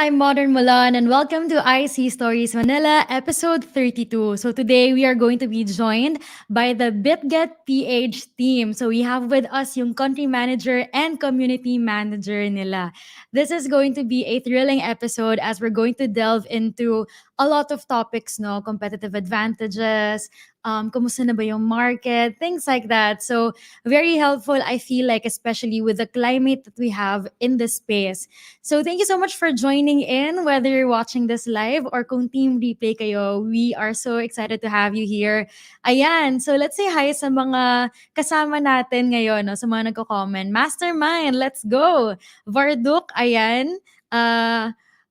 I'm Modern Mulan, and welcome to IC Stories Manila, episode 32. So today we are going to be joined by the Bitget PH team. So we have with us yung country manager and community manager nila. This is going to be a thrilling episode as we're going to delve into a lot of topics, no? Competitive advantages, kumusta na ba yung market, things like that. So very helpful, I feel like, especially with the climate that we have in this space. So thank you so much for joining in, whether you're watching this live or kung team replay kayo. We are so excited to have you here. Ayan, so let's say hi sa mga kasama natin ngayon, no, sa mga nagko-comment. Mastermind, let's go! Varduk, ayan.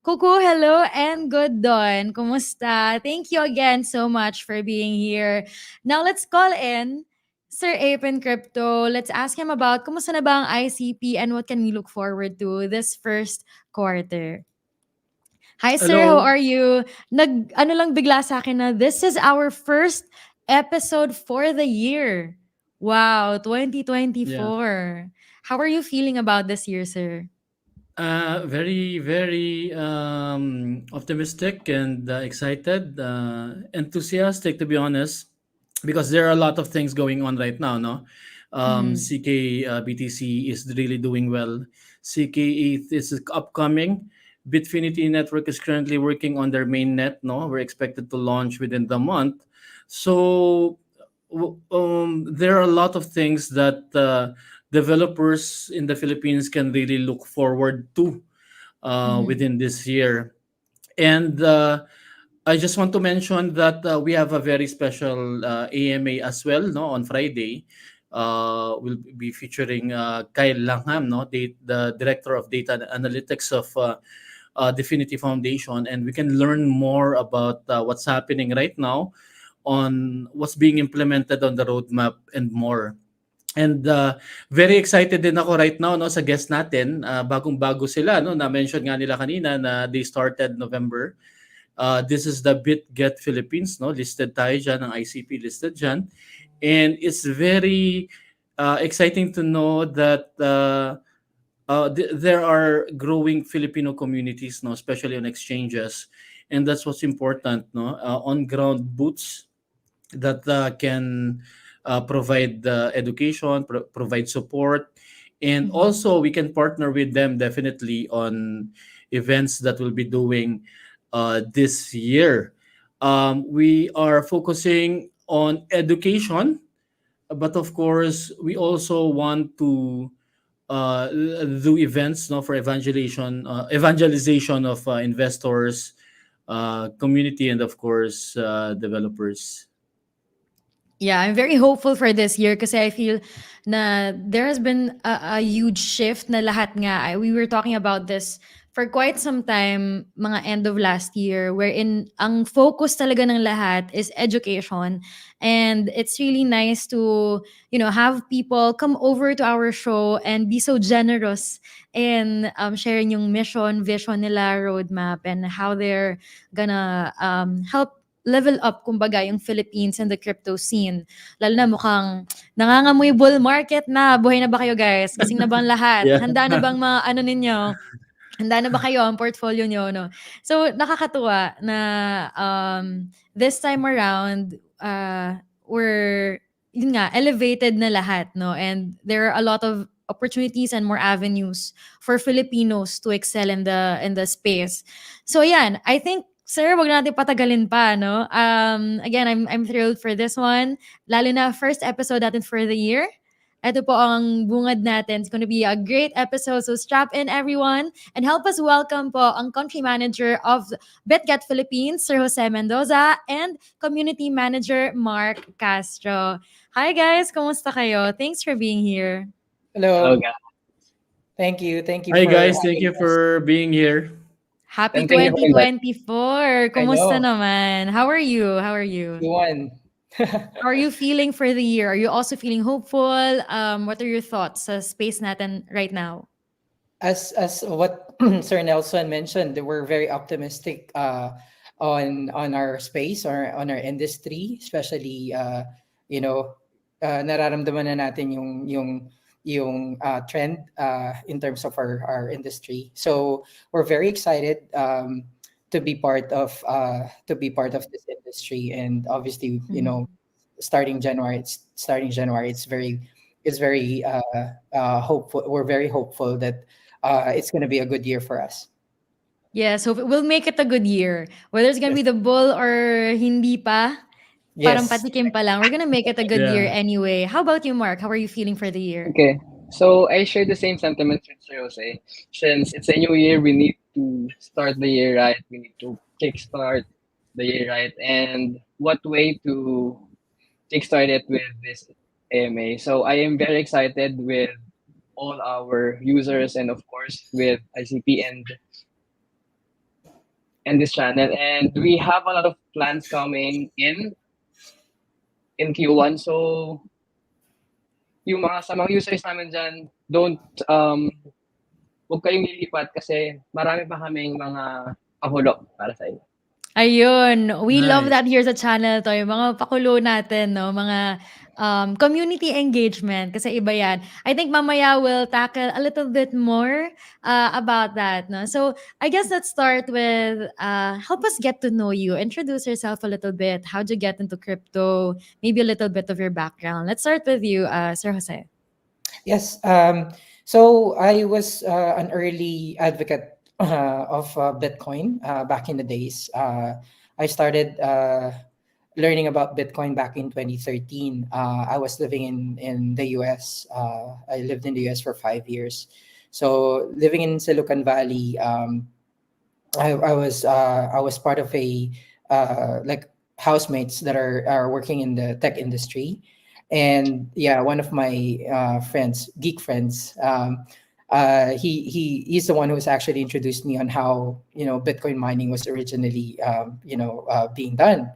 Kuku, hello, and good dawn. Kumusta? Thank you again so much for being here. Now let's call in Sir Apen Crypto. Let's ask him about kumusta na ba ang ICP and what can we look forward to this first quarter. Hi sir, how Hello. are you? Ano lang bigla sa akin na this is our first episode for the year. Wow, Yeah. 2024. How are you feeling about this year, sir? Very, very optimistic and excited, enthusiastic, to be honest, because there are a lot of things going on right now. No, Mhm. CK BTC is really doing well. CK8 is upcoming. Bitfinity Network is currently working on their main net. No, we're expected to launch within the month. So there are a lot of things that developers in the Philippines can really look forward to Mhm. within this year. And I just want to mention that we have a very special AMA as well, no, on Friday. We'll be featuring Kyle Langham, no, the director of data analytics of Definity Foundation, and we can learn more about what's happening right now on what's being implemented on the roadmap and more. And very excited din ako right now, no, sa guest natin. Bagong-bago sila, no, na-mention nga nila kanina na they started November. This is the Bitget Philippines, no, listed tayo dyan, ang ICP listed dyan. And it's very exciting to know that there are growing Filipino communities, no, especially on exchanges. And that's what's important, no, on-ground boots that can provide education, provide support, and Mhm. also we can partner with them definitely on events that we'll be doing this year. We are focusing on education, but of course we also want to uh, do events, no, for evangelization of investors, community, and of course developers. Yeah, I'm very hopeful for this year kasi I feel na there has been a huge shift na lahat nga. We were talking about this for quite some time, mga end of last year, wherein ang focus talaga ng lahat is education. And it's really nice to, have people come over to our show and be so generous in sharing yung mission, vision nila, roadmap, and how they're gonna help level up kumbaga yung Philippines and the crypto scene. Lalo na mukhang nangangamoy bull market na. Buhay na ba kayo guys? Gising na ba ang lahat? Yeah. Handa na bang mga ano ninyo? Handa na ba kayo ang portfolio nyo? No? So, nakakatuwa na this time around, we're, yun nga, elevated na lahat. No? And there are a lot of opportunities and more avenues for Filipinos to excel in the space. So, yan. I think sir, wag natin patagalin pa, no? Again, I'm thrilled for this one. Lalo na first episode natin for the year. Ito po ang bungad natin. It's gonna be a great episode. So strap in, everyone. And help us welcome po ang country manager of Bitget Philippines, Sir Jose Mendoza, and community manager, Mark Castro. Hi guys, kumusta kayo? Thanks for being here. Hello, Hello, guys. thank you. Thank you Hi for guys, thank having you us. for being here. Happy And thank you for inviting. 2024! I Kumusta know, naman? How are you? How are you? you won. How are you feeling for the year? Are you also feeling hopeful? What are your thoughts sa space natin right now? As what Sir Nelson mentioned, that we're very optimistic on our space or on our industry, especially you know nararamdaman na natin yung trend in terms of our industry. So we're very excited to be part of this industry, and obviously, Mhm. starting January, it's very hopeful. We're very hopeful that it's going to be a good year for us. Yeah, so we'll make it a good year. Whether it's gonna be Yes. the bull or hindi pa, parang Yes. patikim pa lang, we're gonna make it a good year Yeah. anyway. How about you, Mark? How are you feeling for the year? Okay. So I share the same sentiments with Sir Jose. Since it's a new year, we need to start the year right. We need to kickstart the year right. And what way to kickstart it with this AMA? So I am very excited with all our users and of course with ICP and this channel. And we have a lot of plans coming in Q1. So yung mga sa mga users namin dyan, don't huwag kayong lilipat kasi marami pa kaming mga pakulo para sa inyo. Ayun, we love Nice. that here sa channel 'to, yung mga pakulo natin 'no, mga, community engagement kasi iba 'yan. I think mamaya we'll tackle a little bit more, about that 'no. So, I guess let's start with, help us get to know you. Introduce yourself a little bit. How'd you get into crypto? Maybe a little bit of your background. Let's start with you, Sir Jose. Yes. So I was an early advocate of Bitcoin back in the days. I started learning about Bitcoin back in 2013. I was living in the US. I lived in the US for 5 years. So living in Silicon Valley, I was part of a like housemates that are working in the tech industry, and yeah, one of my friends, geek friends, he's the one who's actually introduced me on how Bitcoin mining was originally being done,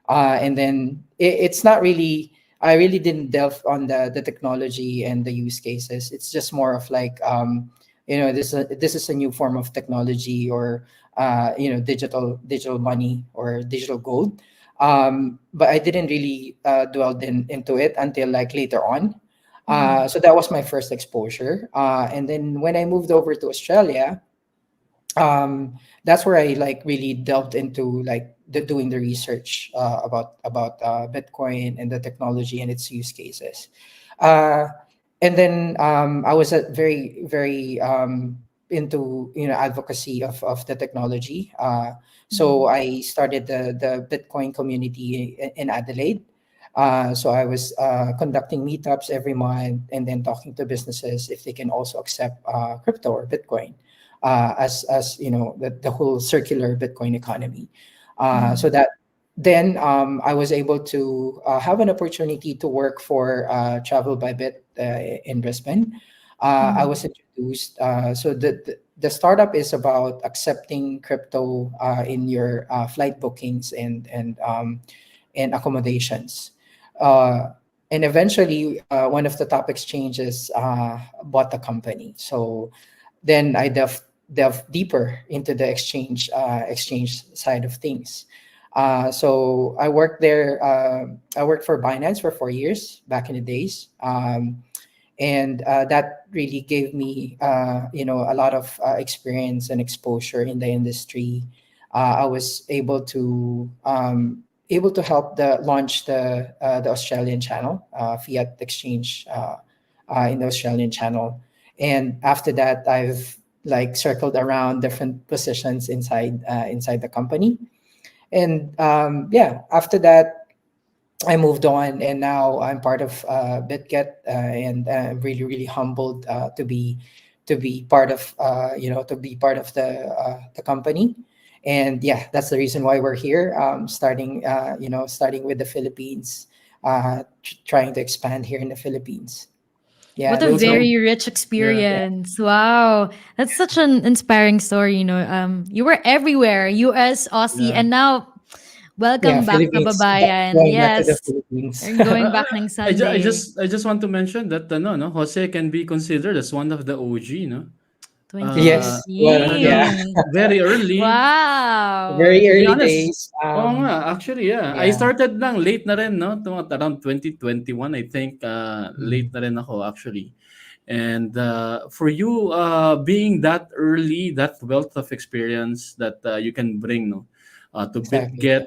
and then it's not really. I really didn't delve on the technology and the use cases. It's just more of like this is a new form of technology, or digital money or digital gold. But I didn't really dwell into it until like later on. Mhm. So that was my first exposure. And then when I moved over to Australia, that's where I like really delved into like doing the research about Bitcoin and the technology and its use cases. Uh, and then I was very into advocacy of the technology. So Mhm. I started the Bitcoin community in Adelaide. So I was conducting meetups every month, and then talking to businesses if they can also accept crypto or Bitcoin as the whole circular Bitcoin economy. So Mhm. that then I was able to have an opportunity to work for Travel by Bit in Brisbane. I Mhm. was introduced. So the startup is about accepting crypto in your flight bookings and accommodations. Uh, and eventually, one of the top exchanges bought the company. So then I delve deeper into the exchange side of things. So I worked there. I worked for Binance for 4 years back in the days, and that really gave me a lot of experience and exposure in the industry. I was able to help launch the Australian channel, Fiat Exchange, in the Australian channel. And after that, I've like circled around different positions inside the company. And yeah, after that, I moved on, and now I'm part of Bitget, and I'm really humbled to be part of the company. And yeah, that's the reason why we're here. Starting with the Philippines, trying to expand here in the Philippines. Yeah, What a those are very rich Yeah. yeah. experience. Wow. That's such an inspiring story, you know. You were everywhere, US, Aussie, Yeah. and now Yeah, welcome back Philippines. kababayan. Going back to the Yes. Philippines. You're going Uh, back ng I Sunday, just want to mention that no Jose can be considered as one of the OG, no. Yes. Well, yeah. Talagang 2015. very early. Wow. Very To be early honest, days. oo nga, actually, yeah. I Yeah. started lang late na rin, no? Around 2021, I think, late Mm. na rin ako actually. And for you, being that early, that wealth of experience that you can bring, no, to Exactly. Bitget,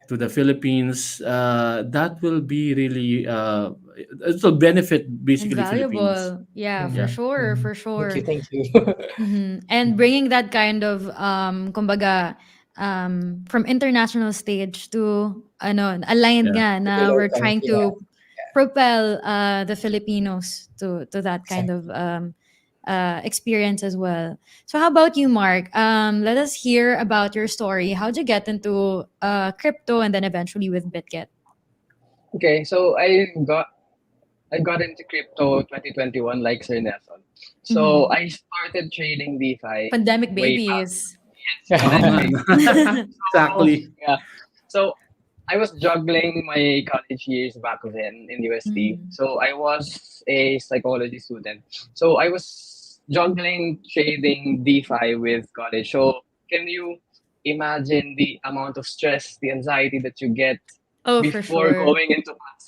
to the Philippines, that will be really it will benefit basically Philippines. Invaluable. Yeah, for Yeah, Mhm, sure, mhm. for Thank you, sure. thank you. And bringing that kind of kumbaga from international stage to ano aligned yeah, nga To be na we're local, trying yeah. to propel the Filipinos to that kind Exactly. of experience as well. So how about you, Mark? Let us hear about your story. How'd you get into crypto and then eventually with BitGet? Okay, so I got into crypto 2021 like Sir Nelson. So Mhm. I started trading DeFi Pandemic way back. babies. Yes, pandemic tama. baby. So Exactly. yeah. So I was juggling my college years back then in USD. Mhm. So I was a psychology student. So I was juggling trading DeFi with college. So can you imagine the amount of stress, the anxiety that you get Oh, for before sure. going into class?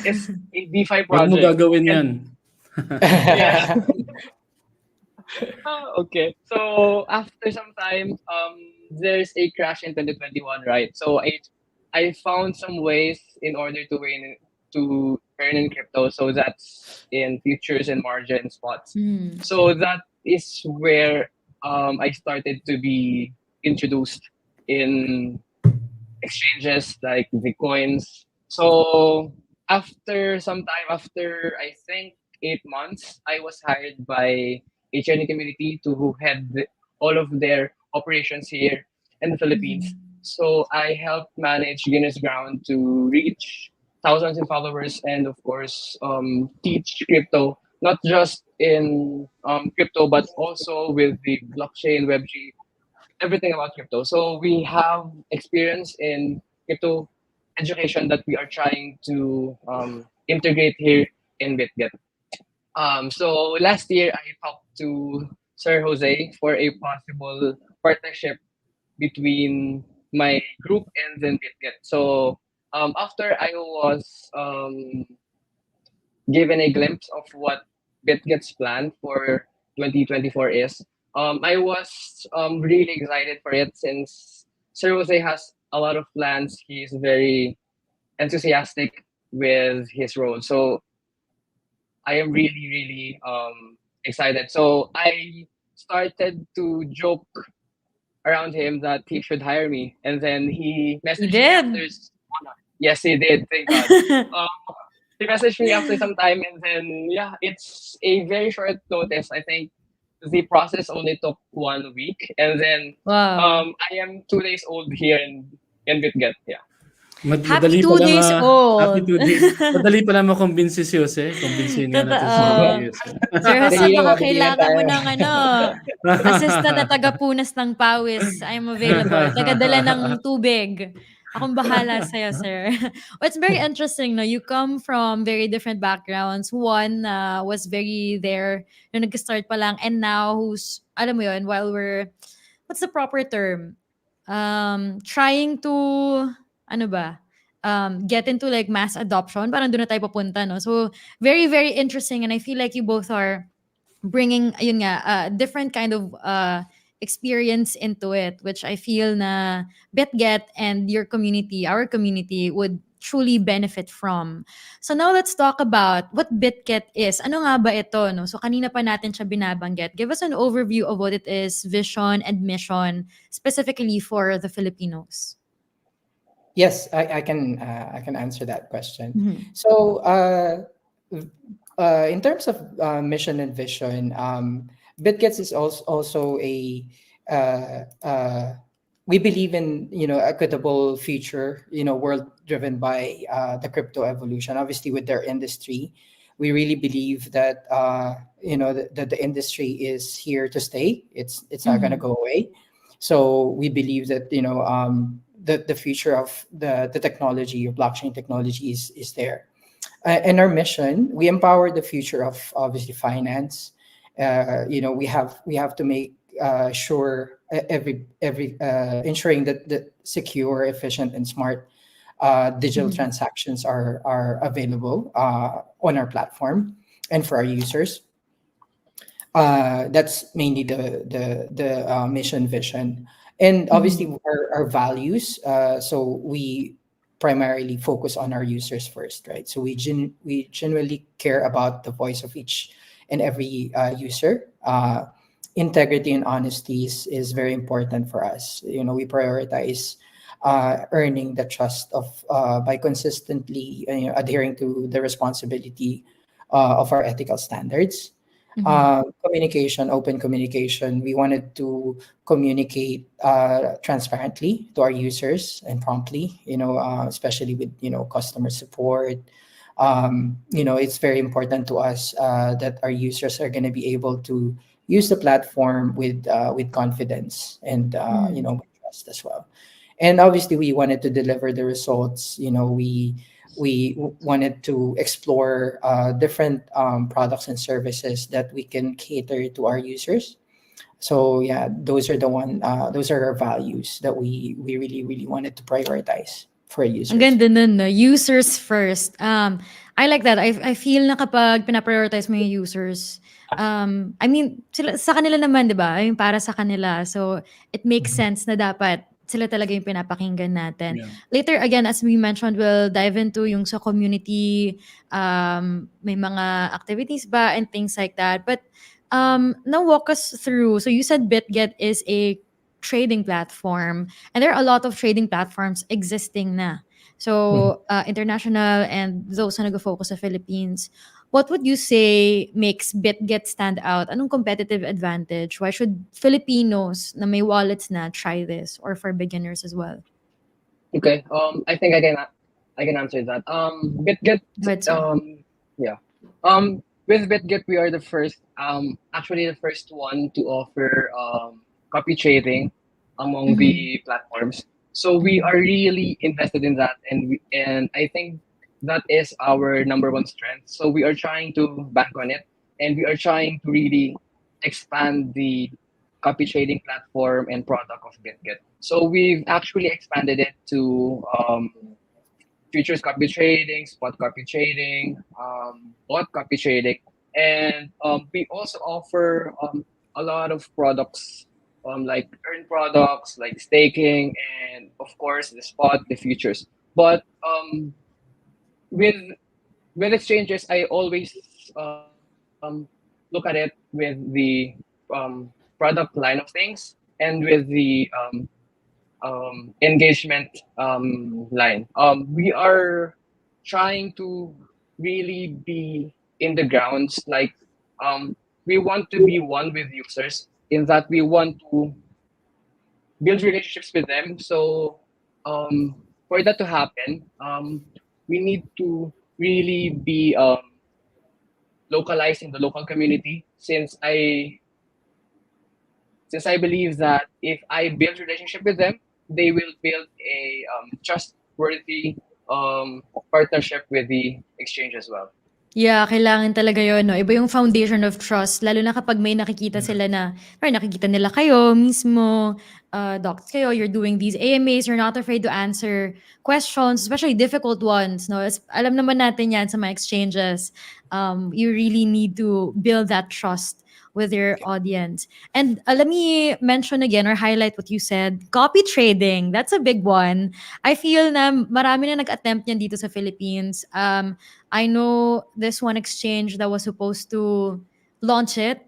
It's a DeFi Wag mo project. gagawin And yan. yeah. Okay. So after some time, there's a crash in 2021, right? So I found some ways in order to earn in crypto. So that's in futures and margin spots. Mhm. So that is where I started to be introduced in exchanges like the coins. So after some time, after I think 8 months, I was hired by a training community to who head all of their operations here in the Philippines. Mhm. So I helped manage Guinness Ground to reach thousands of followers and of course teach crypto, not just in crypto but also with the blockchain, Web3, everything about crypto. So we have experience in crypto education that we are trying to integrate here in Bitget. So last year I talked to Sir Jose for a possible partnership between my group and then Bitget. So after I was given a glimpse of what Bitget's plan for 2024 is, I was really excited for it since Sir Jose has a lot of plans. He's very enthusiastic with his role. So I am really, really excited. So I started to joke around him that he should hire me. And then he You messaged me after. did. Yes, he did. Thank God. Um, he messaged me after some time, and then yeah, it's a very short notice. I think the process only took 1 week, and then Wow. I am 2 days old here in Bitget. Yeah. Happy Madali pa two lang, days happy old. 2 days. Madali pa lang makumbinsi si Jose, kumbinsihin nga natin Totoo. si Jose. Sir Jose, Dali lang, baka madali lang kailangan mo tayo. ng ano, assistant na taga-punas ng pawis. I'm available. Taga-dala ng tubig. Akong bahala sa'yo, sir. Well, it's very interesting, no? You come from very different backgrounds. One was very there nung nag-start pa lang, and now who's, alam mo yun, while we're, what's the proper term? Trying to, ano ba? Get into like mass adoption. Parang doon na tayo papunta, no? So, very, very interesting. And I feel like you both are bringing, ayun nga, different kind of experience into it, which I feel na BitGet and your community, our community, would truly benefit from. So now let's talk about what BitGet is. Ano nga ba ito? No? So kanina pa natin siya binabanggit. Give us an overview of what it is, vision and mission, specifically for the Filipinos. Yes, I can answer that question. Mhm. So, in terms of mission and vision, BitGets is also a uh, uh, we believe in equitable future, world driven by the crypto evolution. Obviously, with their industry, we really believe that the industry is here to stay. It's not going to Mhm. go away. So we believe that the future of the technology of blockchain technology is there. And our mission, we empower the future of obviously finance. We have to make sure every ensuring that the secure, efficient, and smart digital Mhm. transactions are available on our platform. and for our users. That's mainly the mission vision, and obviously Mhm. our values. So we primarily focus on our users first, right? So we genuinely care about the voice of each and every user. Integrity and honesty is very important for us. You know, we prioritize earning the trust of by consistently adhering to the responsibility of our ethical standards. Mhm. Communication, open communication. We wanted to communicate transparently to our users and promptly, especially with, customer support. It's very important to us that our users are going to be able to use the platform with confidence and, Mhm. with trust as well. And obviously we wanted to deliver the results. We wanted to explore different products and services that we can cater to our users. So yeah, those are our values that we really really wanted to prioritize for our Ang users. ganda nun 'no, users first. I like that. I feel na kapag pina-prioritize mo yung users, I mean sila sa kanila naman 'di ba, yung para sa kanila. So, it makes Mhm. sense na dapat sila talaga yung pinapakinggan natin. Yeah. Later again, as we mentioned, we'll dive into yung sa community, may mga activities ba and things like that. But, now walk us through. So you said Bitget is a trading platform, and there are a lot of trading platforms existing na. Mhm. So, international and those na nag-focus sa Philippines, what would you say makes Bitget stand out? Anong competitive advantage? Why should Filipinos na may wallets na try this, or for beginners as well? Okay. I think I can answer that. Bitget. Go ahead, sir. Yeah. With Bitget, we are the first. Actually, the first one to offer copy trading among Mhm. the platforms. So we Mhm. are really invested in that, and I think that is our number one strength. So we are trying to bank on it, and we are trying to really expand the copy trading platform and product of Bitget. So we've actually expanded it to futures copy trading, spot copy trading, bot copy trading, and we also offer a lot of products, like earn products, like staking, and of course the spot, the futures. But with with exchanges, I always look at it with the product line of things and with the engagement line. We are trying to really be in the grounds, like we want to be one with users in that we want to build relationships with them. So for that to happen, we need to really be localized in the local community, since I believe that if I build relationship with them, they will build a trustworthy partnership with the exchange as well. Yeah, kailangan talaga yun 'no. Iba yung foundation of trust lalo na kapag may nakikita Yeah. sila na or nakikita nila kayo mismo, docs kayo, you're doing these AMAs, you're not afraid to answer questions, especially difficult ones 'no. Alam naman natin 'yan sa mga exchanges. You really need to build that trust with your audience. And, let me mention again or highlight what you said, copy trading, that's a big one. I feel na marami na nag-attempt niyan dito sa Philippines. I know this one exchange that was supposed to launch it,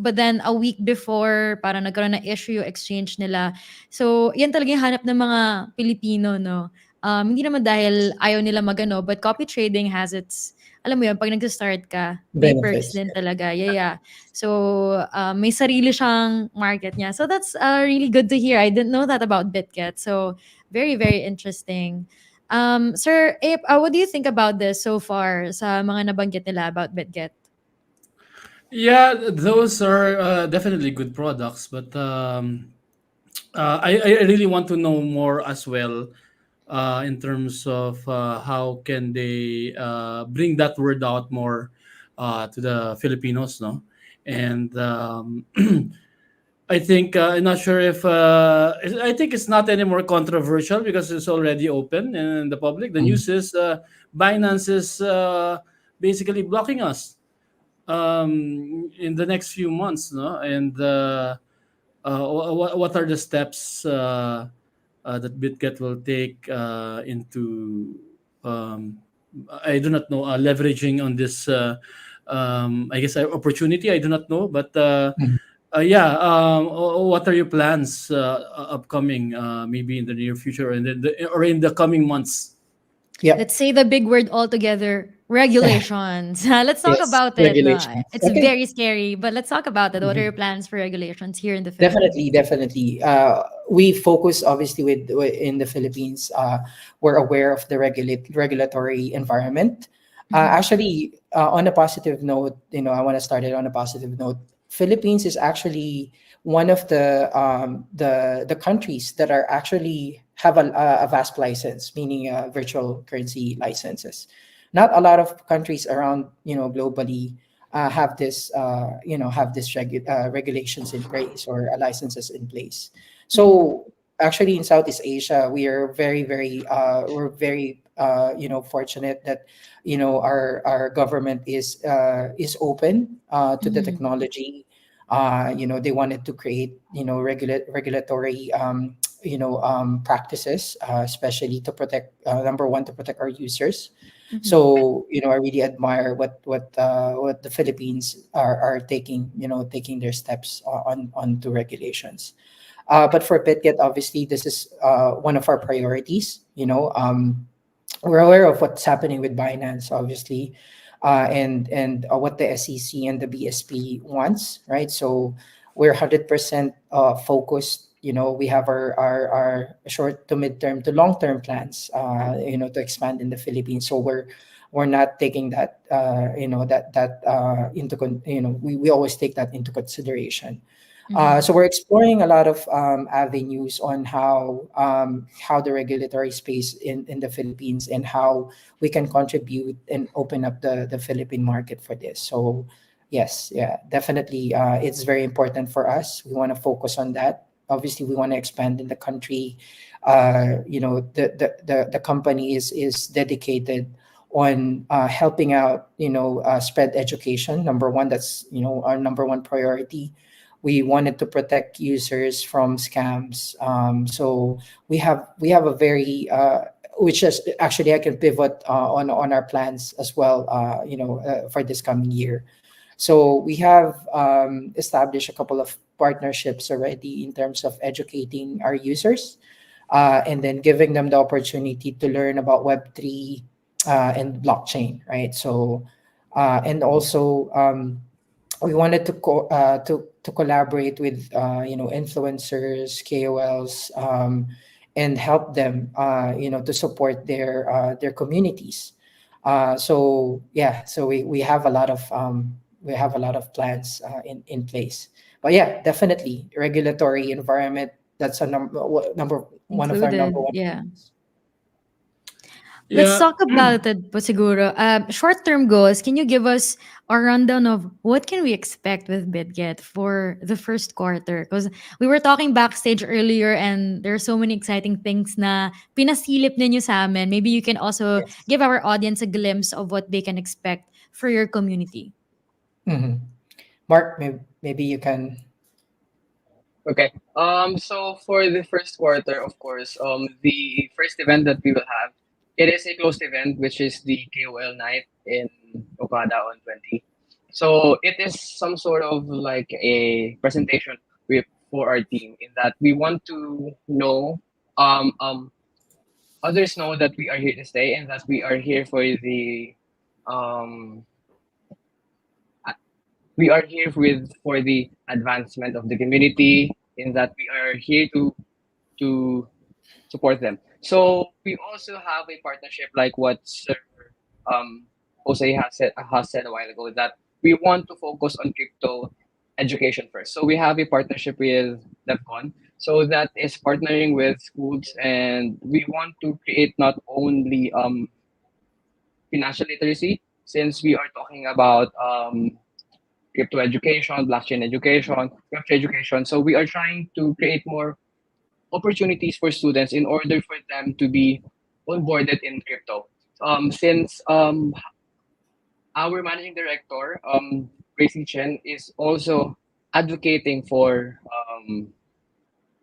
but then a week before, parang nagkaroon ng issue yung exchange nila. So, yan talaga yung hanap ng mga Pilipino, no? Hindi naman dahil ayaw nila magano, but copy trading has its, alam mo yun, pag nag-start ka, may perks Benefits. din talaga. Yeah, yeah. So, may sarili siyang market niya. So, that's really good to hear. I didn't know that about Bitget. So, very, very interesting. Sir Ape, what do you think about this so far sa mga nabanggit nila about Bitget? Yeah, those are definitely good products, but I really want to know more as well in terms of how can they bring that word out more to the Filipinos, no? And I think I'm not sure if I think it's not any more controversial because it's already open in the public. The Mhm. news is Binance is basically blocking us in the next few months, no? And what are the steps that Bitget will take into um, I do not know, leveraging on this I guess opportunity. I do not know, but Mhm. yeah. What are your plans upcoming? Maybe in the near future, or in the coming months. Yep. Let's say the big word altogether, regulations. Let's talk Yes, about it. No, regulations. it's Okay. very scary, but let's talk about it. What are your Mhm. plans for regulations here in the Philippines? Definitely, definitely. We focus obviously in the Philippines. We're aware of the regulatory environment. Mhm. Actually, on a positive note, I want to start it on a positive note. Philippines is actually one of the countries that are actually have a VASP license, meaning virtual currency licenses. Not a lot of countries around globally have this regulations in place or licenses in place. Mhm. So actually, in Southeast Asia, we're very fortunate that our government is open to the Mhm. technology. They wanted to create regulatory practices, especially to protect number one, to protect our users. Mhm. So I really admire what the Philippines are taking, taking their steps on to regulations. But for Bitget, obviously, this is one of our priorities. We're aware of what's happening with Binance, obviously, and what the SEC and the BSP wants, right? So we're 100% focused. We have our short to midterm to long term plans, to expand in the Philippines. So we're not taking that, we always take that into consideration. Mhm. So we're exploring a lot of avenues on how the regulatory space in the Philippines and how we can contribute and open up the Philippine market for this. So yes, yeah, definitely, it's very important for us. We want to focus on that. Obviously, we want to expand in the country. The company is dedicated on helping out, spread education. Number one, that's our number one priority. We wanted to protect users from scams. So we have a very which is actually I can pivot on our plans as well. For this coming year. So we have established a couple of partnerships already in terms of educating our users, and then giving them the opportunity to learn about Web3 and blockchain, right? So, and also we wanted to collaborate with influencers, KOLs, and help them to support their communities. So yeah, so we have a lot of plans in place. But yeah, definitely regulatory environment. That's a number one of our number Included, one. yeah. Let's Yeah. talk about it po siguro. Short-term goals, can you give us a rundown of what can we expect with Bitget for the first quarter? Because we were talking backstage earlier and there are so many exciting things na pinasilip ninyo sa amin. Maybe you can also Yes. give our audience a glimpse of what they can expect for your community. Hmm. Mark, maybe you can. Okay. So for the first quarter, of course, the first event that we will have, it is a closed event, which is the KOL night in Okada on 20. So it is some sort of like a presentation with for our team in that we want to know, um, um, others know that we are here to stay and that we are here for um, we are here with for the advancement of the community in that we are here to support them. So we also have a partnership like what Sir um, Jose has said a while ago that we want to focus on crypto education first. So we have a partnership with DevCon. So that is partnering with schools, and we want to create not only financial literacy, since we are talking about crypto education, blockchain education, web education. So we are trying to create more opportunities for students in order for them to be onboarded in crypto. Since our managing director, Gracie Chen, is also advocating for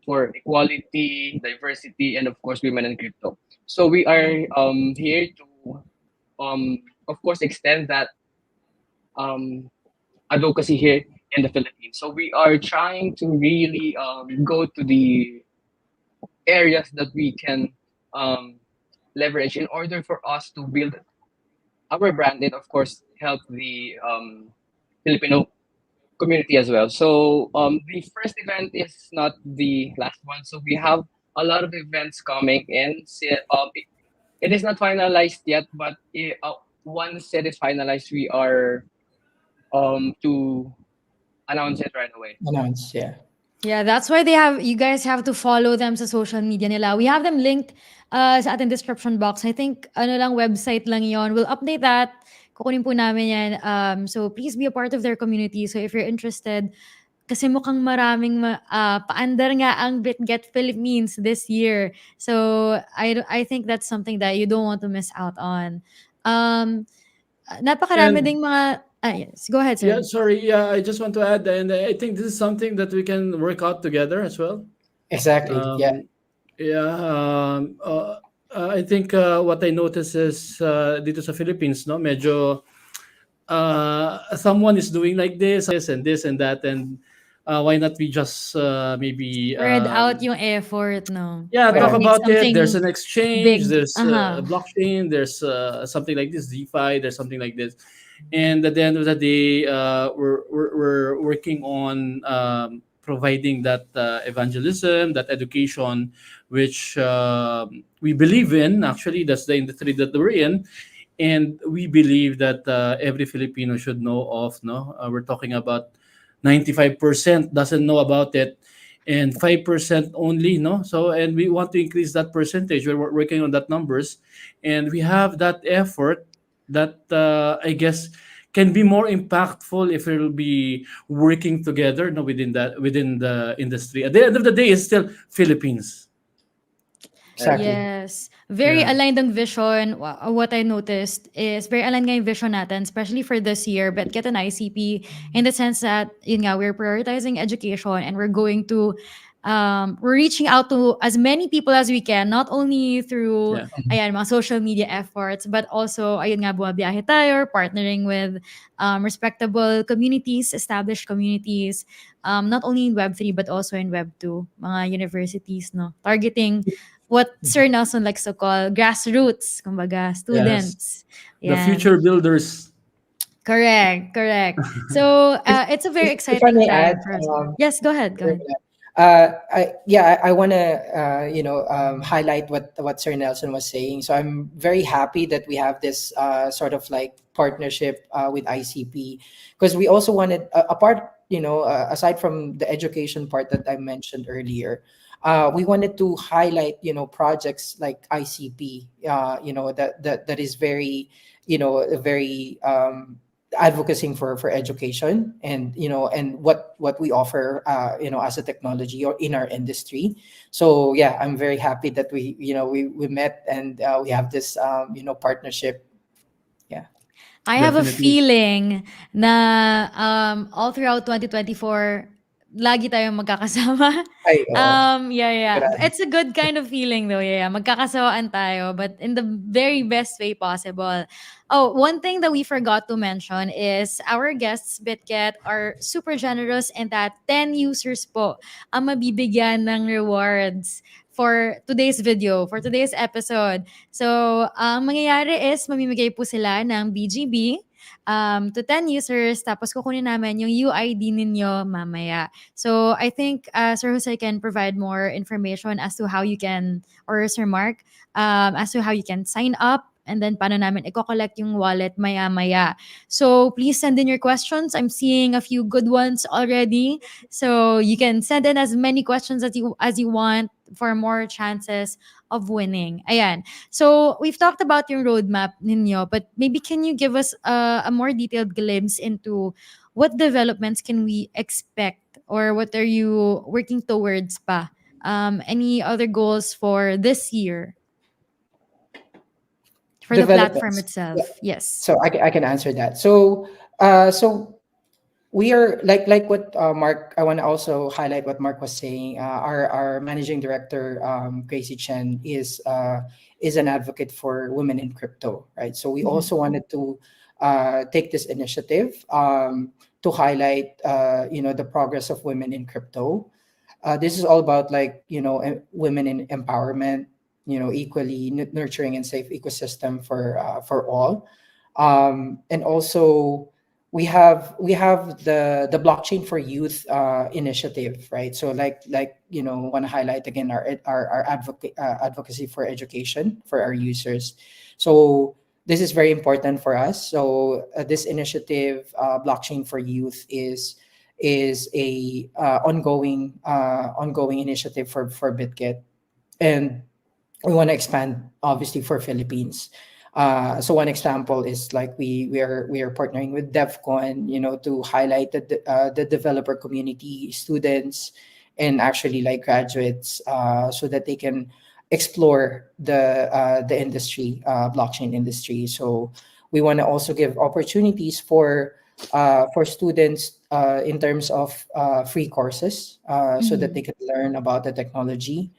equality, diversity, and of course, women in crypto. So we are here to, of course, extend that um, advocacy here in the Philippines. So we are trying to really go to the areas that we can um, leverage in order for us to build our brand and, of course, help the Filipino community as well. So the first event is not the last one. So we have a lot of events coming in. It is not finalized yet, but once it is finalized, we are to announce it right away. Announce, yeah. Yeah, that's why you guys have to follow them sa social media nila. We have them linked sa ating description box. I think ano lang website lang yon. We'll update that. Kukunin po namin yan. So please be a part of their community. So if you're interested, kasi mukhang maraming paandar nga ang Bitget Philippines this year. So I think that's something that you don't want to miss out on. Um, Napakarami And ding mga yes. Go ahead, yeah, sir. sorry, yeah, I just want to add, and I think this is something that we can work out together as well. Exactly. Yeah. Um, yeah, I think what I notice is dito sa Philippines, no, medyo someone is doing like this and that, and why not we just maybe Spread out yung effort, no? yeah, Para talk Yeah. make about it. There's something an exchange, big. there's a Uh-huh. blockchain, there's something like this, DeFi, there's something like this. And at the end of the day, we're working on providing that evangelism, that education, which we believe in. Actually, that's the industry that we're in. And we believe that every Filipino should know of. No, we're talking about 95% doesn't know about it, and 5% only. No, so and we want to increase that percentage. We're working on that numbers, and we have that effort that I guess can be more impactful if we'll be working together. No, within the industry. At the end of the day, it's still Philippines. Right. Exactly. Yes. Very Yeah. aligned ang vision. What I noticed is very aligned nga yung vision natin, especially for this year, but get an ICP in the sense that, yun nga, we're prioritizing education and we're reaching out to as many people as we can, not only through, Yeah. ayan, mga social media efforts, but also, ayun nga, bumabiyahe tayo, partnering with respectable communities, established communities, not only in Web3, but also in Web2, mga universities, no? Targeting what Sir Nelson likes to call grassroots, kumbaga, Yes. students. The Yan. future builders. Correct, correct. So, it's a very If I exciting may time add, for us. Yes, go ahead, go ahead. I want to highlight what Sir Nelson was saying. So I'm very happy that we have this sort of like partnership with ICP, because we also wanted apart, aside from the education part that I mentioned earlier. We wanted to highlight, projects like ICP, that is very, very advocating for education, and and what we offer, as a technology or in our industry. So yeah, I'm very happy that we met, and we have this partnership. Yeah. I have a Definitely. feeling na all throughout 2024, lagi tayong magkakasama. Ay, oo. Yeah, yeah. Sigurado. It's a good kind of feeling though. Yeah, yeah. Magkakasawaan tayo, but in the very best way possible. Oh, one thing that we forgot to mention is our guests, Bitget, are super generous and that 10 users po ang mabibigyan ng rewards for today's video, for today's episode. So, ang mangyayari is mamimigay po sila ng BGB to 10 users tapos kukunin namin yung UID ninyo mamaya. So, I think Sir Jose can provide more information as to how you can, or Sir Mark, as to how you can sign up and then paano namin i-collect yung wallet maya-maya. So, please send in your questions. I'm seeing a few good ones already. So, you can send in as many questions as you want for more chances of winning. Ayan. So, we've talked about your roadmap ninyo, but maybe can you give us a more detailed glimpse into what developments can we expect or what are you working towards pa? Any other goals for this year For the platform Developments. Yeah. itself, yes. So I can answer that. So we are like what Mark. I want to also highlight what Mark was saying. Our managing director, Gracie Chen, is an advocate for women in crypto, right? So we Mhm. also wanted to take this initiative to highlight, the progress of women in crypto. This is all about, like, women in empowerment, equally nurturing and safe ecosystem for all. And also we have the blockchain for youth initiative, right? So like want to highlight again our advocacy for education for our users. So this is very important for us. So this initiative, blockchain for youth, is a ongoing initiative for Bitget, and we want to expand obviously for Philippines. So one example is like we are partnering with DevCon, to highlight the developer community, students, and actually like graduates, so that they can explore the industry, blockchain industry. So we want to also give opportunities for students in terms of free courses, so that they Mhm. can learn about the technology,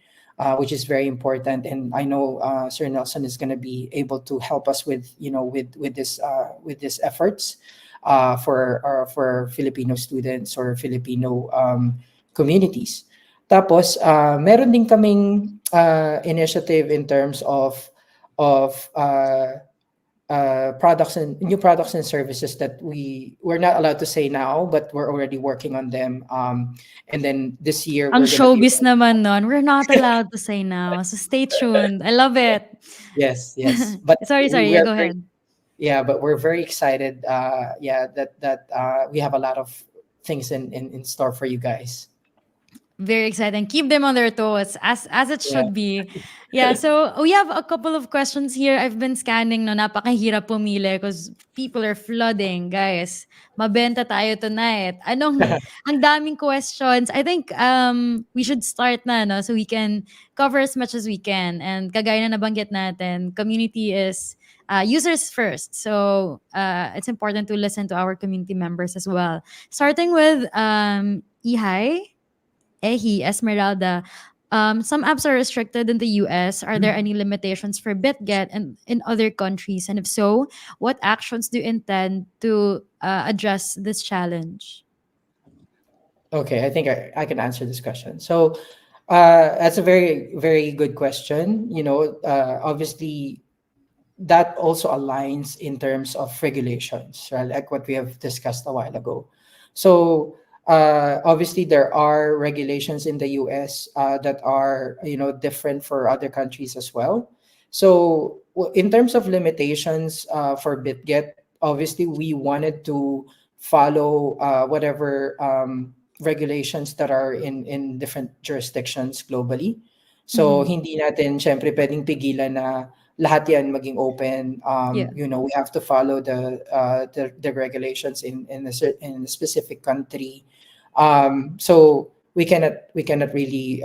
which is very important. And I know Sir Nelson is going to be able to help us with with these efforts for Filipino students or Filipino communities. Tapos meron din kaming initiative in terms of products and new products and services that we're not allowed to say now, but we're already working on them. And then this year Ang we're gonna be. showbiz naman nun, we're not allowed to say now, so stay tuned. I love it. Yes, yes. But Sorry, sorry. we Yeah, are go very, ahead. yeah, but we're very excited. Yeah, that we have a lot of things in store for you guys. Very exciting. Keep them on their toes, as it Yeah. should be. Yeah, so we have a couple of questions here. I've been scanning, no, napakahirap pumili because people are flooding, guys. Mabenta tayo tonight. Ang daming questions. I think we should start na, no, so we can cover as much as we can. And kagaya na nabanggit natin, community is users first. So it's important to listen to our community members as well. Starting with Ihai. Ehi, Esmeralda, some apps are restricted in the US. Are there any limitations for BitGet and in other countries? And if so, what actions do you intend to address this challenge? Okay, I think I can answer this question. So that's a very, very good question. Obviously, that also aligns in terms of regulations, right? Like what we have discussed a while ago. So obviously there are regulations in the US that are different for other countries as well. So in terms of limitations for BitGet, obviously we wanted to follow whatever regulations that are in different jurisdictions globally. So Mhm. hindi natin syempre pwedeng pigilan na lahat yan maging open. Yeah. We have to follow the regulations in a specific country. So we cannot really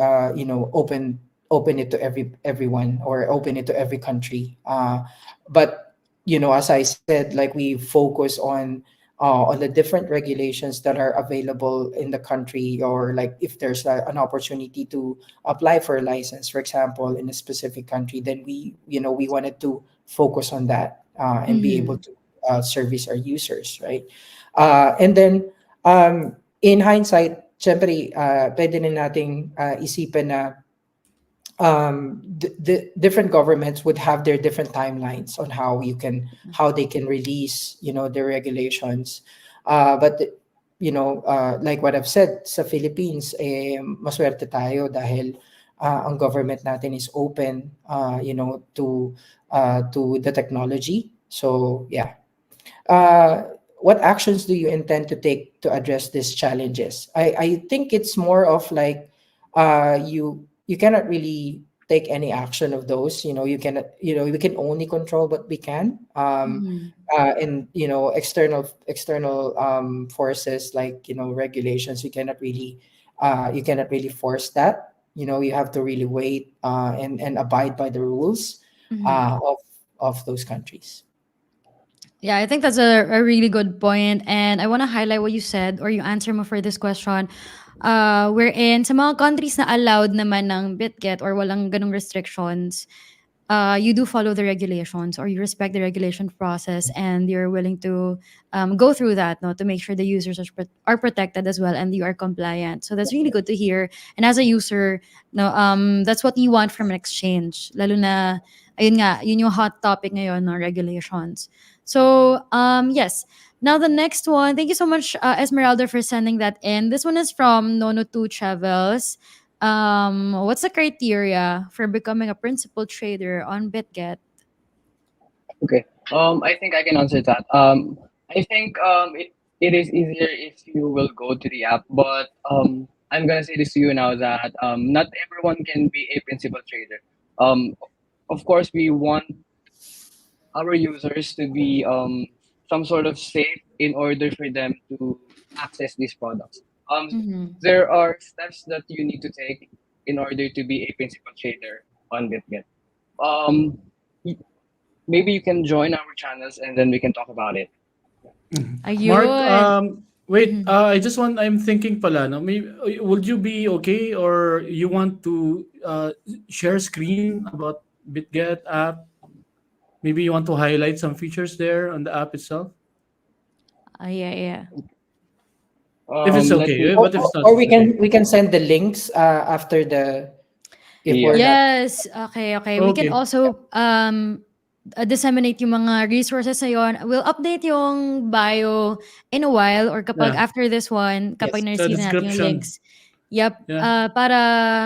open it to everyone or open it to every country. But as I said, like we focus on the different regulations that are available in the country, or like if there's an opportunity to apply for a license, for example, in a specific country, then we wanted to focus on that and be able Mhm. to service our users, right? And then in hindsight, syempre, pwede na nating isipin na the different governments would have their different timelines on how they can release their regulations. But like what I've said, sa Philippines, maswerte tayo dahil ang government natin is open, to the technology. So yeah. uh, what actions do you intend to take to address these challenges? I think it's more of like you cannot really take any action of those. You cannot, we can only control what we can. Mhm. And external forces, like regulations, you cannot really force that. You have to really wait and abide by the rules Mhm. of of those countries. Yeah, I think that's a really good point. And I want to highlight what you said or you answer mo for this question. We're in sa mga countries na allowed naman ng Bitget or walang ganong restrictions, you do follow the regulations or you respect the regulation process and you're willing to go through that no, to make sure the users are protected as well and you are compliant. So that's really good to hear. And as a user, no, that's what you want from an exchange. Lalo na, ayun nga, yun yung hot topic ngayon, no, regulations. So, yes. Now the next one, thank you so much, Esmeralda, for sending that in. This one is from Nono2 Travels. What's the criteria for becoming a principal trader on Bitget? Okay. I think I can answer that. I think it is easier if you will go to the app, but I'm gonna say this to you now that not everyone can be a principal trader. Um, of course, we want our users to be some sort of safe in order for them to access these products. Um, Mm-hmm. there are steps that you need to take in order to be a principal trader on Bitget. Um, y- Maybe you can join our channels and then we can talk about it. Mark, Ayun. wait, Mhm. I'm thinking pala, no, maybe, would you be okay or you want to share screen about BitGet app? Maybe you want to highlight some features there on the app itself? Yeah, yeah. If it's Let okay, me. Or, but if it's not, or it's okay. we can send the links after the, if Yeah. we're not. Yes, okay, okay. We can Okay, also disseminate yung mga resources na yun. We'll update yung bio in a while or kapag yeah. after this one, kapag Yes. Sa na-receive na natin yung description. links. Yep. Yeah, Para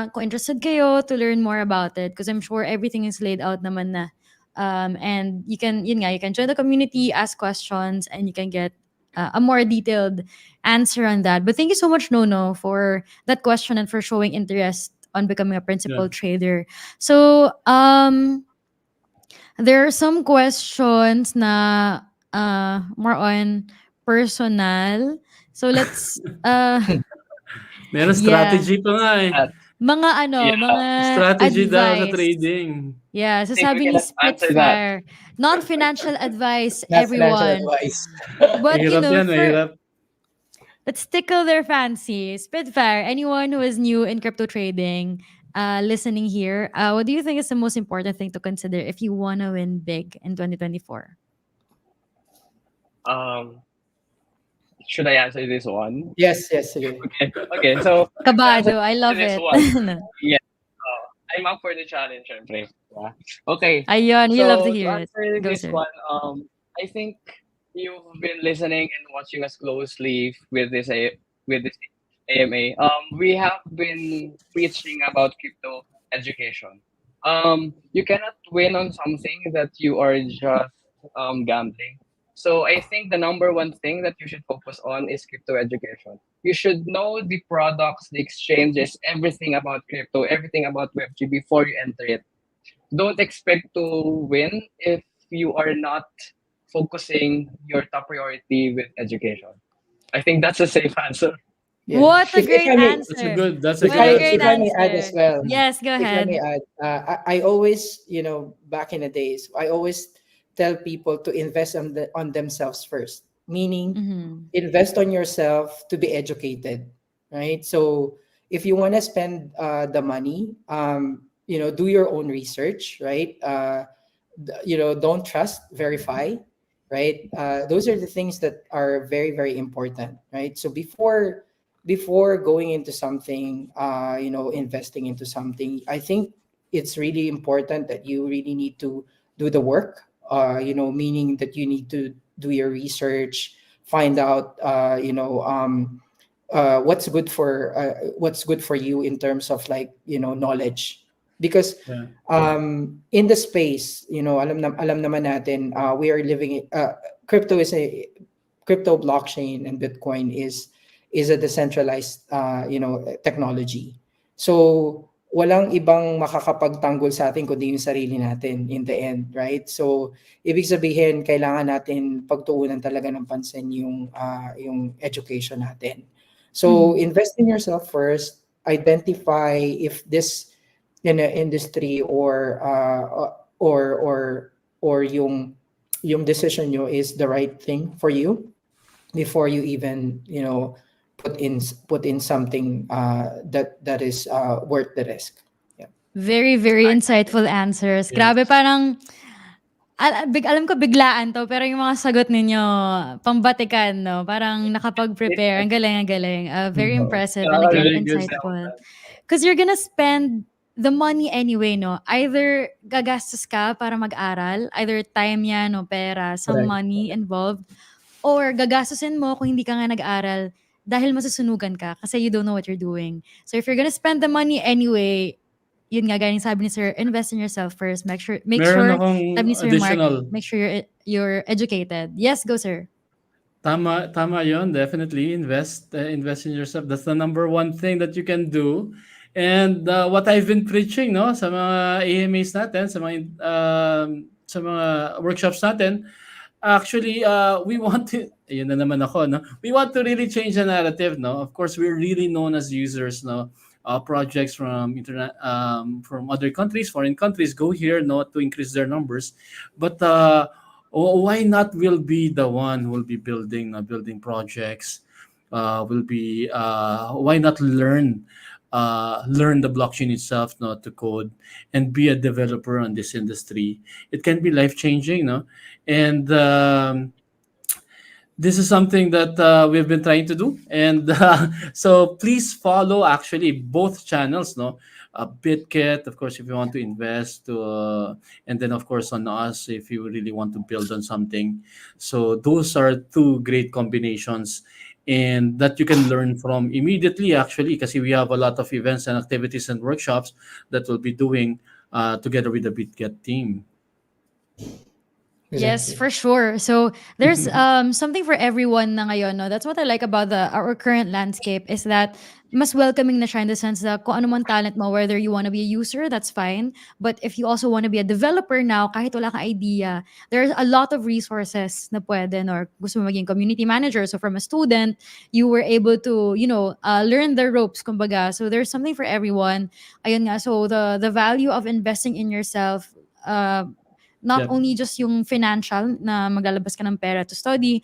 kung interested kayo to learn more about it because I'm sure everything is laid out naman na. And you can, yun nga, you can join the community, ask questions, and you can get a more detailed answer on that. But thank you so much, Nono, for that question and for showing interest on becoming a yeah. principal trader. So, there are some questions na more on personal. So let's Meron yeah. strategy pa nga eh. That. Mga ano, Yeah. mga Strategy daw sa advice. trading. Yeah, I think we sasabi can ni answer that. Spitfire, non-financial advice, Not financial everyone. advice. But you Mahirap know, yan, for mahirap. let's tickle their fancy. Spitfire, anyone who is new in crypto trading, listening here, what do you think is the most important thing to consider if you want to win big in 2024? Um, should I answer this one? Yes, yes, okay. Okay. Okay. So to answer Kabado, I love this it. one, yeah, I'm up for the challenge, syempre. Yeah. Okay. Ayun, we love to So to hear it. answer Go, this sir. one, I think you've been listening and watching us closely with this AMA. We have been preaching about crypto education. You cannot win on something that you are just gambling. So I think the number one thing that you should focus on is crypto education. You should know the products, the exchanges, everything about crypto, everything about Web3 before you enter it. Don't expect to win if you are not focusing your top priority with education. I think that's a safe answer. Yeah. What a If great I may, answer. That's a if What good a I great if answer. I may add as answer. well, Yes, go if I may ahead. add, I always, back in the days, I always tell people to invest on themselves first, meaning Mm-hmm. invest on yourself to be educated, right? So if you want to spend the money, do your own research, right? Don't trust, verify, right? Those are the things that are very, very important, right? So before going into something, investing into something, I think it's really important that you really need to do the work. Meaning that you need to do your research, find out, what's good for you in terms of, like, knowledge, because Yeah. in the space, alam naman natin, we are living crypto is a crypto blockchain, and Bitcoin is a decentralized technology. So walang ibang makakapagtanggol sa atin kundi yung sarili natin in the end, right? So ibig sabihin, kailangan natin pagtuunan talaga ng pansin yung education natin. So Mm-hmm. invest in yourself first, identify if this in an industry or or yung decision nyo is the right thing for you before you even put in something that is worth the risk. Yeah. Very, very insightful answers. Grabe, Yes. parang alam ko biglaan 'to, pero yung mga sagot ninyo pambatikan 'no, parang nakapag-prepare. Ang galing, ang galing. Very Mhm. impressive and again, Nakaka-relate Very good. kasi ako insightful. dun. Because you're gonna spend the money anyway 'no. Either gagastos ka para mag-aral, either time 'yan o pera, some Correct. money involved, or gagastusin mo kung hindi ka nga nag-aral dahil masusunugan ka kasi you don't know what you're doing. So if you're gonna spend the money anyway, yun nga gaya ng sabi ni Sir, invest in yourself first. Make Meron sure, akong sabi ni Sir Mark, additional. make sure you're educated. Yes, go sir. Tama yon. Definitely invest in yourself. That's the number one thing that you can do. And what I've been preaching, no, sa mga AMAs natin, sa mga workshops natin, actually, we want to, yun na naman ako, no? We want to really change the narrative, no? Of course, we're really known as users, no? Projects from internet, from other countries, foreign countries, go here, no, to increase their numbers. But why not will be the one who will be building projects? Will be why not learn the blockchain itself, not to code, and be a developer on this industry. It can be life changing, no? And this is something that we've been trying to do, and so please follow actually both channels, no? Bitget, of course, if you want to invest, and then of course on us if you really want to build on something. So those are two great combinations, and that you can learn from immediately actually, because we have a lot of events and activities and workshops that we'll be doing together with the Bitget team. Yes, Exactly. for sure. So there's something for everyone na ngayon, no? That's what I like about our current landscape is that mas welcoming na siya in the sense that kung ano man talent mo, whether you want to be a user, that's fine. But if you also want to be a developer now, kahit wala kang idea, there's a lot of resources na pwede, no? Or gusto mo maging community manager. So from a student, you were able to, learn the ropes, kumbaga. So there's something for everyone. Ayun nga, so the value of investing in yourself, not Yep. only just yung financial na maglalabas ka ng pera to study,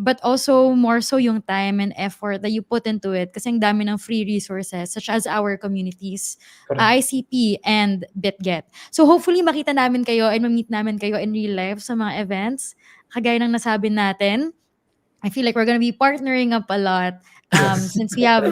but also more so yung time and effort that you put into it kasi ang dami ng free resources such as our communities, Correct. ICP and Bitget. So hopefully makita namin kayo and ma-meet namin kayo in real life sa mga events. Kagaya ng nasabi natin, I feel like we're gonna be partnering up a lot Yes. since we have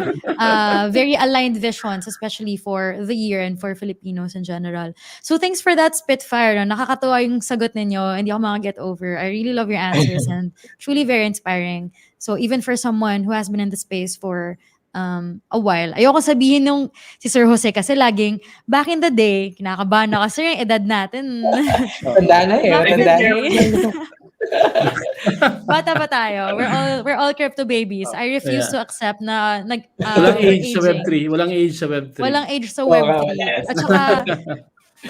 very aligned visions, especially for the year and for Filipinos in general. So thanks for that Spitfire. No? Nakakatuwa yung sagot ninyo. Hindi ako makaget over. I really love your answers and truly very inspiring. So even for someone who has been in the space for a while. Ayoko sabihin nung si Sir Jose kasi laging back in the day, kinakabahan na kasi yung edad natin. Matanda na eh, Back in the matanda na. day. Bata pa tayo. We're all crypto babies. I refuse Yeah. to accept na Walang we're age sa aging. Web3. Walang age sa Web3. Walang age sa Oo nga, Web3. yes. At saka,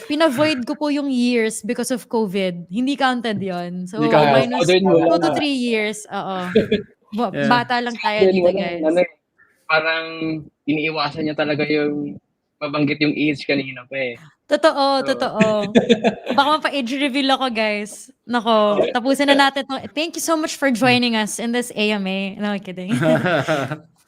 pinavoid ko po yung years because of COVID. Hindi counted yon. Hindi So, ka. minus Modern 2 to wala. 3 years. Oo. Yeah. Bata lang tayo Modern dito, wala. guys. Parang iniiwasan niya talaga yung mabanggit yung age kanina pa eh. Totoo, So, totoo. Baka mapa-age reveal ako, guys. Nako, tapusin na natin to. Thank you so much for joining us in this AMA. No, kidding.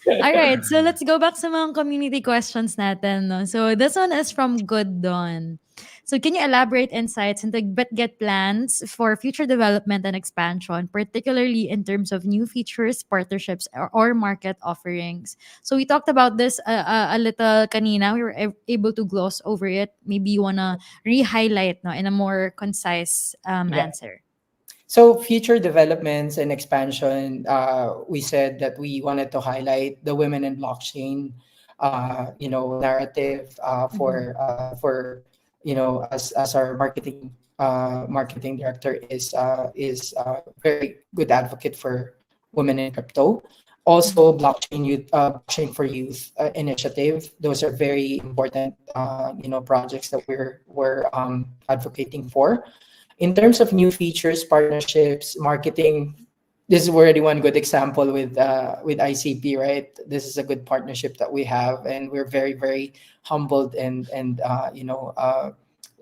Alright, so let's go back sa mga community questions natin. No? So this one is from Good Dawn. So can you elaborate insights into BitGet plans for future development and expansion, particularly in terms of new features, partnerships, or market offerings? So we talked about this a little kanina. We were able to gloss over it. Maybe you wanna re-highlight no, in a more concise Yeah. answer. So future developments and expansion, we said that we wanted to highlight the women in blockchain, narrative for as our marketing director is very good advocate for women in crypto. Also, blockchain for youth initiative. Those are very important projects that we're advocating for. In terms of new features, partnerships, marketing, this is already one good example with ICP, right? This is a good partnership that we have, and we're very humbled and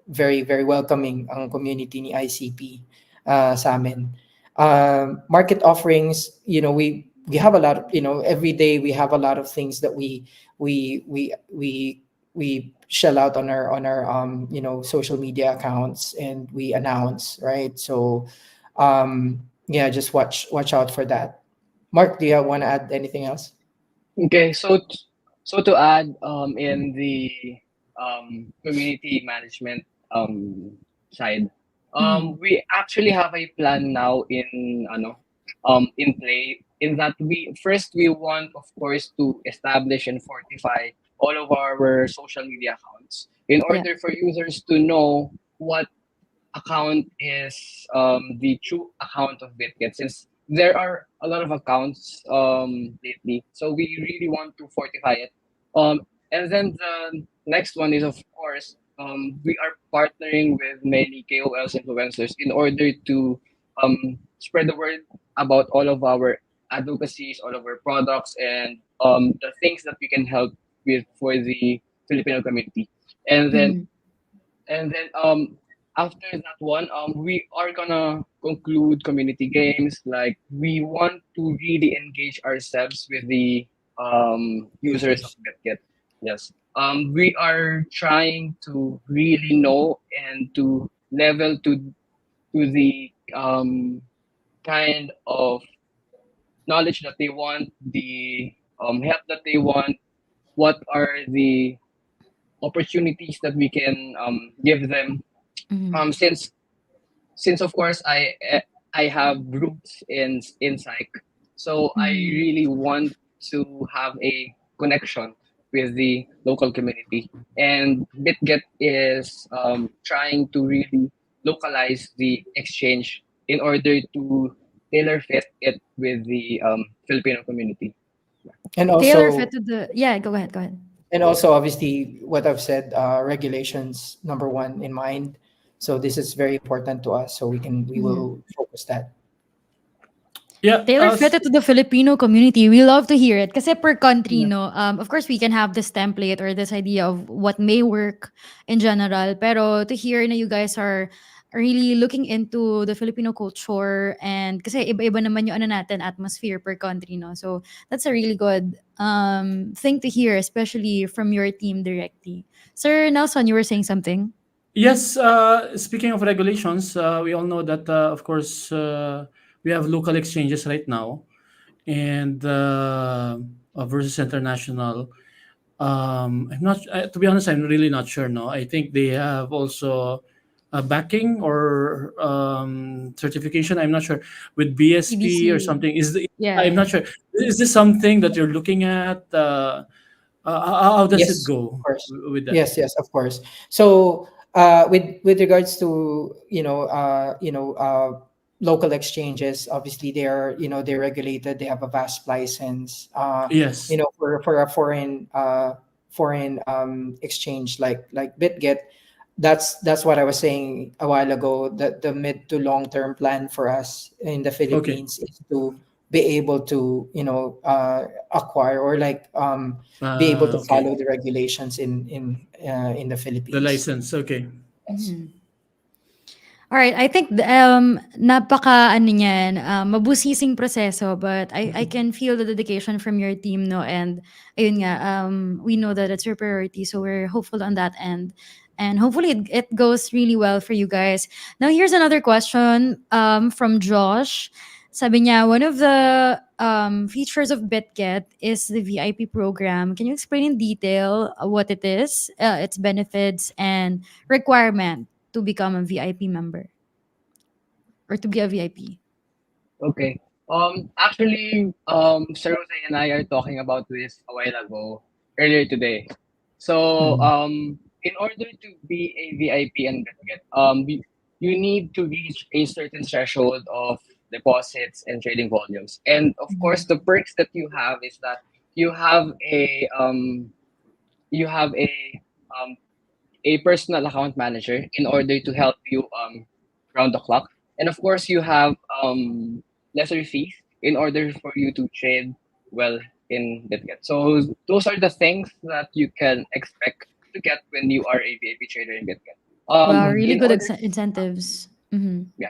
very welcoming ang community ni ICP sa amin. Market offerings, we have a lot of, every day we have a lot of things that we we we we shell out on our social media accounts, and we announce, right? So yeah, just watch out for that. Mark, do you want to add anything else? Okay, so to add in the community management side, Mhm. we actually have a plan now in play, in that we want, of course, to establish and fortify all of our social media accounts in Yeah. order for users to know what account is the true account of Bitget, since there are a lot of accounts lately. So we really want to fortify it. And then the next one is, of course, we are partnering with many KOLs influencers in order to spread the word about all of our advocacies, all of our products, and the things that we can help with for the Filipino community. And then Mhm. and then after that one, we are gonna conclude community games. Like, we want to really engage ourselves with the users of Users. BitGet. Yes. We are trying to really know and to level to the kind of knowledge that they want, the help that they want. What are the opportunities that we can give them? Mhm. Since of course I have roots in psych, so I Mhm. really want to have a connection with the local community. And BitGet is trying to really localize the exchange in order to tailor fit it with the Filipino community. And Tailor fit also, to the yeah. Go ahead. Go ahead. obviously, what I've said, regulations number one in mind. So this is very important to us. So we Mhm. will focus that. Yeah. Taylor fit it to the Filipino community. We love to hear it. Kasi per country, Yeah. no, of course, we can have this template or this idea of what may work in general. Pero to hear na you guys are really looking into the Filipino culture, and kasi iba-iba naman yung ano natin, atmosphere per country, no? So that's a really good thing to hear, especially from your team directly. Sir Nelson, you were saying something? Yes, speaking of regulations, we all know that, of course, we have local exchanges right now, and versus international. I'm not, to be honest, I'm really not sure. No, I think they have also a backing or certification. I'm not sure with BSP or CBC. something. Yeah, I'm yeah. not sure. Is this something that you're looking at? How does it Yes, of go course. with that? Yes, of course. So, with regards to local exchanges, obviously they're regulated. They have a VASP license. Yes. For a foreign exchange like BitGet, that's what I was saying a while ago. That the mid to long term plan for us in the Okay. Philippines is to be able to acquire, or like be able to Okay. follow the regulations in the The Philippines. license. Okay. Yes. Mhm. Alright, I think napaka ano niyan, mabusising proseso, but I can feel the dedication from your team, 'no, and ayun nga, we know that it's your priority, so we're hopeful on that end, and hopefully it goes really well for you guys. Now here's another question, from Josh. Sabi niya, one of the, features of BitGet is the VIP program. Can you explain in detail, what it is, its benefits and requirement to become a VIP member or to be a VIP? Okay. Actually, Sir Jose and I are talking about this a while ago, earlier today. So, Mhm. in order to be a VIP and get, you need to reach a certain threshold of deposits and trading volumes. And of course, Mhm. the perks that you have is that you have a you have um a personal account manager in order to help you round the clock. And of course, you have lesser fees in order for you to trade well in Bitget. So those are the things that you can expect to get when you are a VIP trader in Bitget. Wow, really In good order, incentives. Mm-hmm. yeah.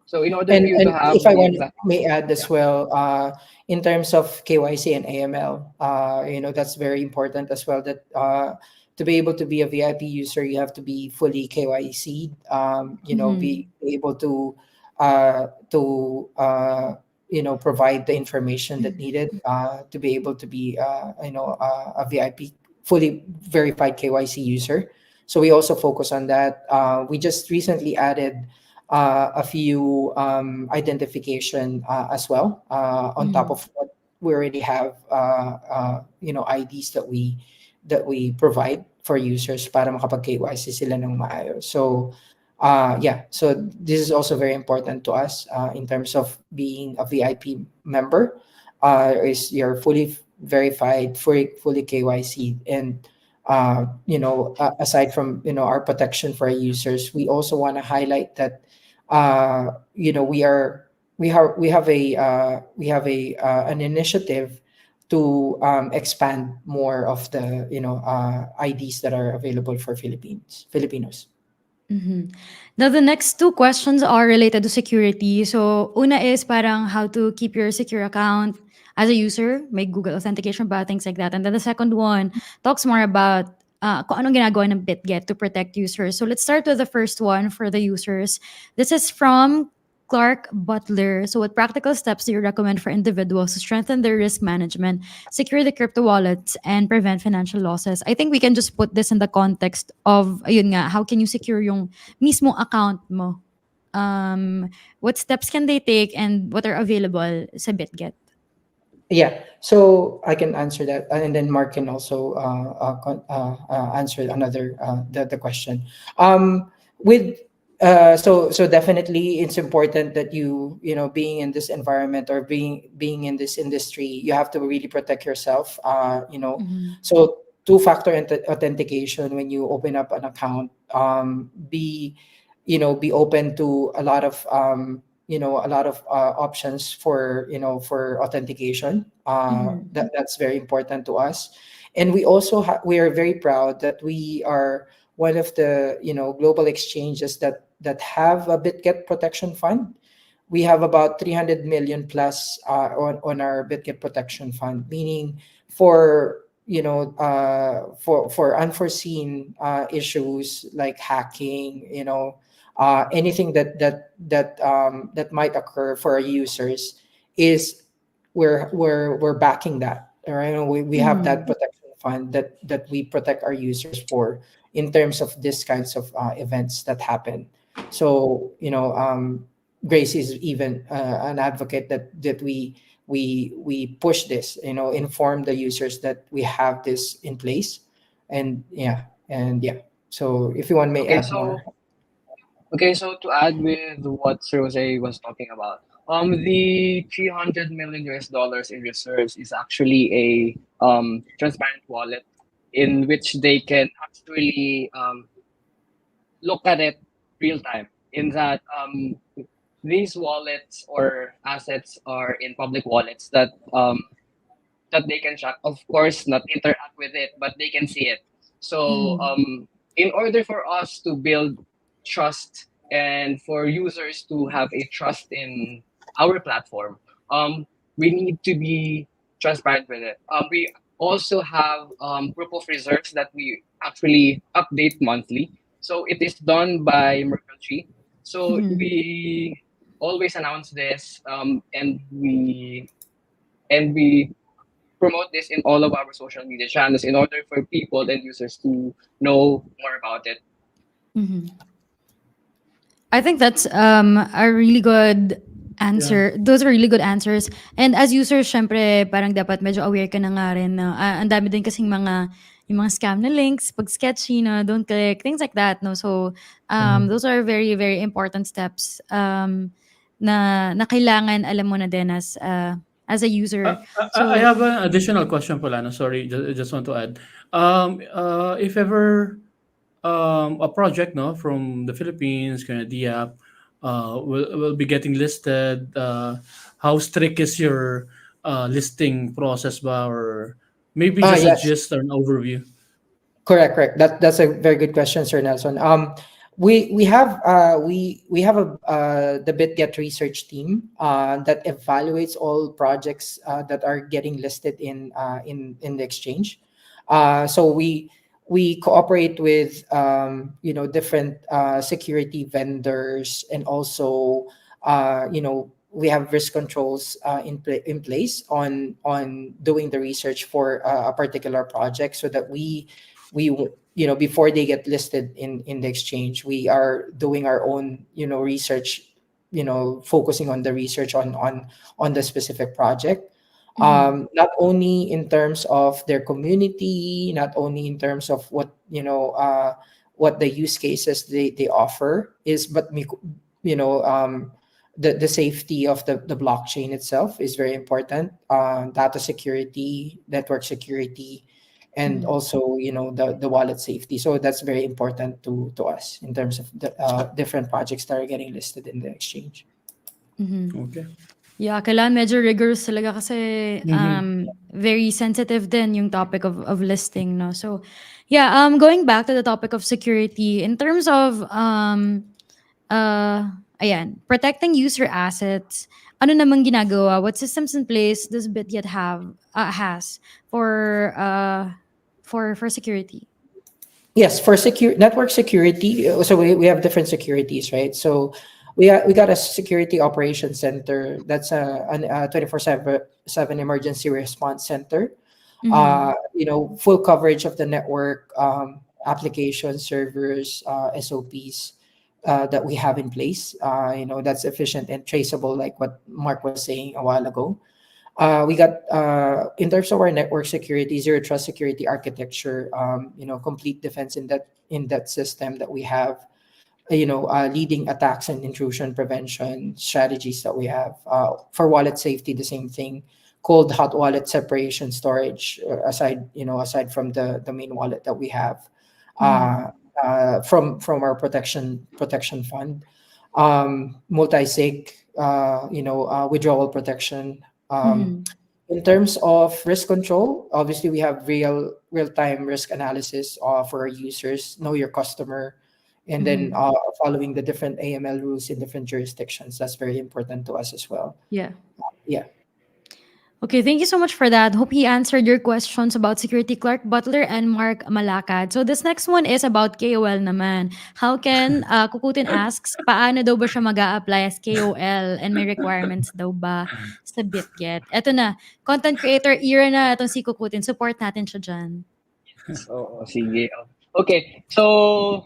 So in order for And you to have if I the want exact, may add yeah. as well, in terms of KYC and AML, that's very important as well. That to be able to be a VIP user, you have to be fully KYC. Mm-hmm. Be able to provide the information that needed to be able to be a VIP fully verified KYC user. So we also focus on that. We just recently added a few identification as well on top Mm-hmm. of what we already have, IDs that we provide for users para makapag KYC sila ng maayos. So yeah, so this is also very important to us in terms of being a VIP member. Is you're fully verified, fully KYC, and aside from our protection for our users, we also want to highlight that we have a an initiative to expand more of the IDs that are available for Filipinos. Mhm. Now, the next two questions are related to security. So, una is parang how to keep your secure account as a user, make Google authentication ba, things like that. And then the second one talks more about kung anong ginagawa ng Bitget to protect users. So, let's start with the first one for the users. This is from Clark Butler. So, what practical steps do you recommend for individuals to strengthen their risk management, secure the crypto wallets, and prevent financial losses? I think we can just put this in the context of, ayun nga, how can you secure yung mismo account mo? Um, what steps can they take and what are available sa Bitget? Yeah, so I can answer that, and then Mark can also answer another the question. With so definitely it's important that being in this environment or being in this industry, you have to really protect yourself. Mhm. So two-factor authentication when you open up an account. Be open to a lot of options for authentication. Mhm. That's very important to us, and we are very proud that we are one of the global exchanges that have a Bitget protection fund. We have about 300 million plus on our Bitget protection fund, meaning for for unforeseen issues like hacking, anything that might occur for our users, is we're backing that. All right, we have that Mhm. protection fund that we protect our users for in terms of these kinds of events that happen. So Grace is even an advocate that we push this, inform the users that we have this in place, and so if you want may Okay, add more. so to add with what Rose was talking about, the 300 million US dollars in reserves is actually a transparent wallet in which they can actually look at it real time. In that these wallets or assets are in public wallets that they can track. Of course, not interact with it, but they can see it. So, Mhm. in order for us to build trust and for users to have a trust in our platform, we need to be transparent with it. We also have proof of reserves that we actually update monthly. So it is done by Merkle Tree. So Mhm. we always announce this, and we promote this in all of our social media channels in order for people and users to know more about it. Mhm. I think that's a really good Yeah. answer. Those are really good answers. And as users, syempre, parang dapat medyo aware ka na nga rin na ang dami din kasing yung mga scam na links, pag sketchy na, don't click, things like that. No? So, Mhm. those are very, very important steps na kailangan alam mo na din as a user. I So, have an additional question, Polano. Sorry, just want to add. If ever a project, no, from the Philippines, Canada, will be getting listed. How strict is your listing process, ba, or maybe just a Yes. gist or an overview? Correct. That's a very good question, Sir Nelson. We have a the Bitget research team that evaluates all projects that are getting listed in the exchange. So we cooperate with different security vendors, and also we have risk controls in place on doing the research for a particular project, so that before they get listed in the exchange, we are doing our own research, focusing on the research on the specific project, Mm-hmm. not only in terms of their community, not only in terms of what the use cases they offer is, but the safety of the blockchain itself is very important. Data security, network security, and Mm-hmm. also the wallet safety. So that's very important to us in terms of the different projects that are getting listed in the exchange. Mm-hmm. Okay. Yeah, kailangan medyo rigorous talaga kasi Mm-hmm. very sensitive din yung topic of listing, no? So, yeah, going back to the topic of security, in terms of, ayan, protecting user assets, ano namang ginagawa? What systems in place does Bitget has for, for security? Yes, for secure network security, so we have different securities, right? So we got a security operations center that's a 24/7 emergency response center. Mhm. Full coverage of the network, applications, servers, SOPs that we have in place. That's efficient and traceable, like what Mark was saying a while ago. We got in terms of our network security, zero trust security architecture, complete defense in that system that we have. Leading attacks and intrusion prevention strategies that we have. For wallet safety, the same thing. Cold hot wallet separation storage, aside from the main wallet that we have, Mhm. uh, from our protection fund. Multi-sig, withdrawal protection. Mhm. In terms of risk control, obviously we have real-time risk analysis for our users, know your customer, and then Mhm. following the different AML rules in different jurisdictions. That's very important to us as well. Yeah. Yeah. Okay, thank you so much for that. Hope he answered your questions about security, Clark Butler and Mark Malakad. So this next one is about KOL naman. How can, Kukutin asks, paano daw ba siya mag apply as KOL and may requirements daw ba sa Bitget? Eto na, content creator era na itong si Kukutin. Support natin siya dyan. So, sige. Okay, so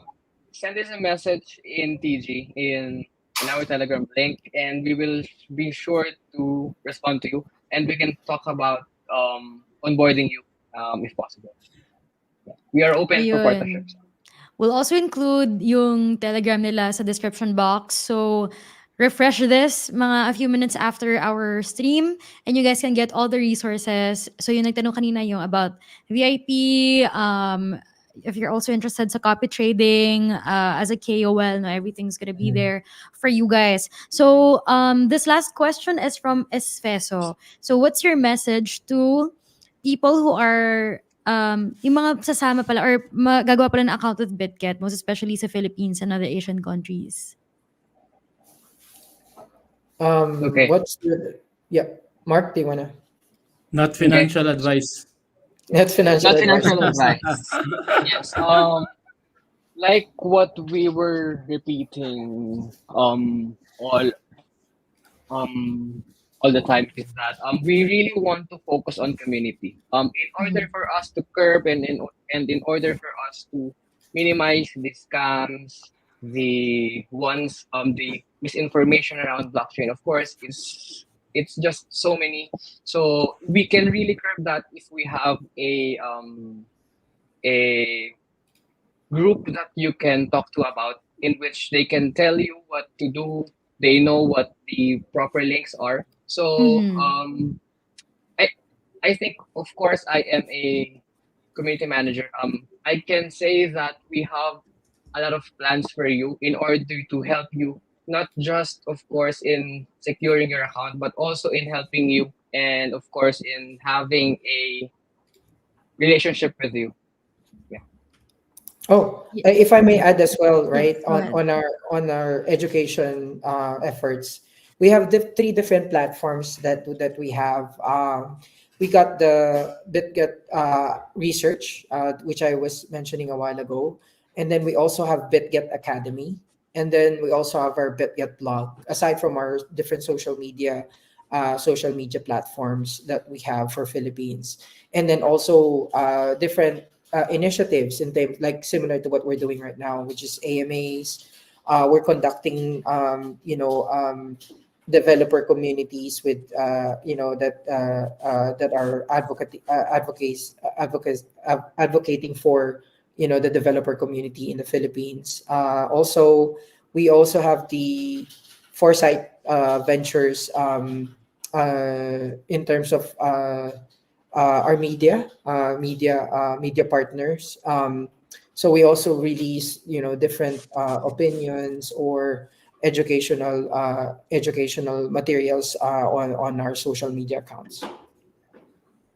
send us a message in TG in our Telegram link, and we will be sure to respond to you, and we can talk about onboarding you if possible. Yeah. We are open for Ayun. partnerships. We'll also include yung Telegram nila sa description box. So, refresh this mga a few minutes after our stream and you guys can get all the resources. So, yung nagtanong kanina yung about VIP, if you're also interested sa copy trading, as a KOL, no, everything's gonna be Mhm. there for you guys. So, this last question is from Esfeso. So, what's your message to people who are yung mga sasama pala or gagawa pala ng account with Bitget, most especially sa Philippines and other Asian countries? Okay. What's the yeah, Mark? Do you wanna? Not Okay. financial advice. That's financial Not advice. financial advice. Yes. Like what we were repeating um all the time is that we really want to focus on community. In order Mhm. for us to curb and in order for us to minimize the scams, the misinformation around blockchain, of course, is it's just so many. So we can really curb that if we have a group that you can talk to about, in which they can tell you what to do. They know what the proper links are. So Mhm. I I think, of course, I am a community manager. I can say that we have a lot of plans for you in order to help you, not just of course in securing your account, but also in helping you, and of course in having a relationship with you. Yeah. Oh, Yeah. if I may add as well, Yes, right, go ahead. on our education efforts, we have three different platforms that we have. We got the Bitget research, which I was mentioning a while ago, and then we also have Bitget Academy, and then we also have our Bitget blog. Aside from our different social media platforms that we have for Philippines, and then also different initiatives in terms like similar to what we're doing right now, which is AMAs. We're conducting, developer communities with, that are advocating for, the developer community in the Philippines. Also, we also have the Foresight Ventures in terms of our media partners. So we also release, different opinions or educational materials on our social media accounts.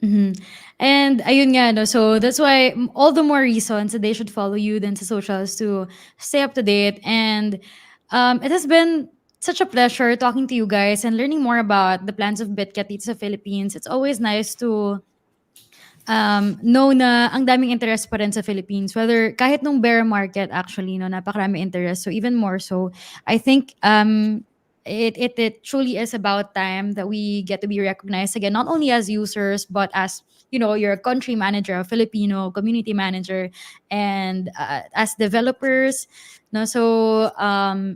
Mhm. And ayun nga, no, so that's why all the more reasons that they should follow you than sa socials to stay up to date. And it has been such a pleasure talking to you guys and learning more about the plans of Bitget dito sa Philippines. It's always nice to know na ang daming interest pa rin sa Philippines. Whether kahit nung bear market actually, no, napakarami interest. So even more so, I think it truly is about time that we get to be recognized again, not only as users, but as, you're a country manager, a Filipino community manager, and as developers. No, so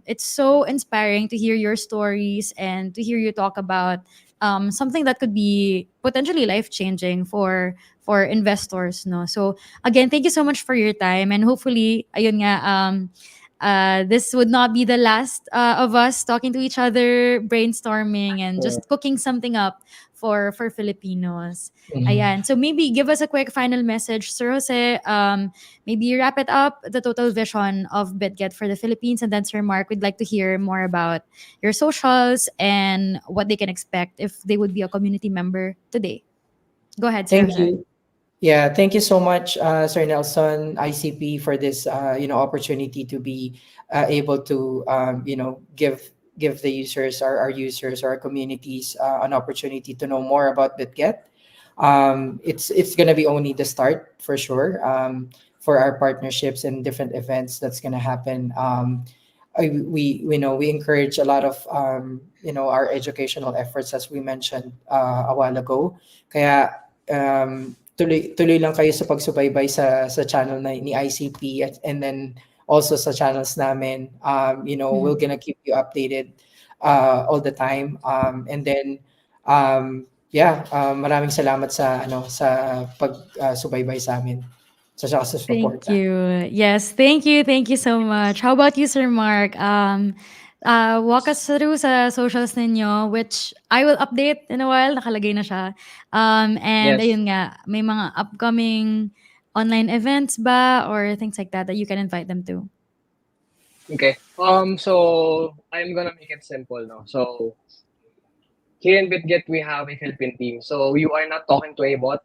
it's so inspiring to hear your stories and to hear you talk about something that could be potentially life changing for investors, no. So again, thank you so much for your time, and hopefully ayun nga, this would not be the last of us talking to each other, brainstorming and Sure. just cooking something up for Filipinos. Mhm. Ayan. So maybe give us a quick final message, Sir Jose. Maybe wrap it up, the total vision of Bitget for the Philippines, and then Sir Mark, we'd like to hear more about your socials and what they can expect if they would be a community member today. Go ahead, Sir Thank Jose. you. Yeah, thank you so much, Sir Nelson, ICP, for this opportunity to be able to give the users, our users, our communities, an opportunity to know more about BitGet. It's gonna be only the start for sure, for our partnerships and different events that's gonna happen. We encourage a lot of our educational efforts, as we mentioned a while ago. Kaya tuloy lang kayo sa pagsubaybay sa channel ni ICP, and then also sa channels namin. We're Mhm. gonna keep you updated all the time. And then yeah, maraming salamat sa subaybay sa amin. Sa Thank suporta. you. Yes, thank you. Thank you so much. How about you, Sir Mark? Walk us through sa socials ninyo, which I will update in a while. Nakalagay na siya. And Yes. ayun nga, may mga upcoming online events ba or things like that that you can invite them to? Okay. So I'm gonna make it simple now. So here in Bitget, we have a Philippine team. So you are not talking to a bot.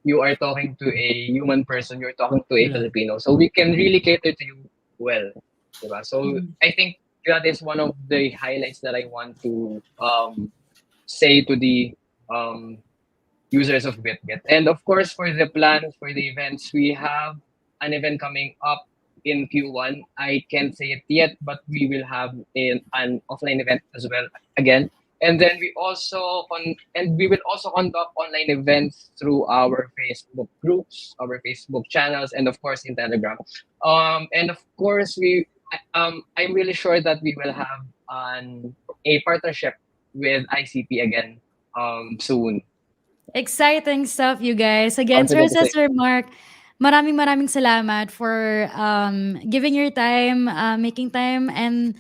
You are talking to a human person. You're talking to a Yeah. Filipino. So we can really cater to you well. Diba? So Mhm. I think that is one of the highlights that I want to say to the um, users of Bitget. And of course, for the plans, for the events, we have an event coming up in Q1. I can't say it yet, but we will have an offline event as well again. And then we will also conduct online events through our Facebook groups, our Facebook channels, and of course in Telegram. And of course, I'm really sure that we will have a partnership with ICP again soon. Exciting stuff, you guys. Again, Sir Confident to say. Sir Mark, maraming salamat for giving your time, making time, and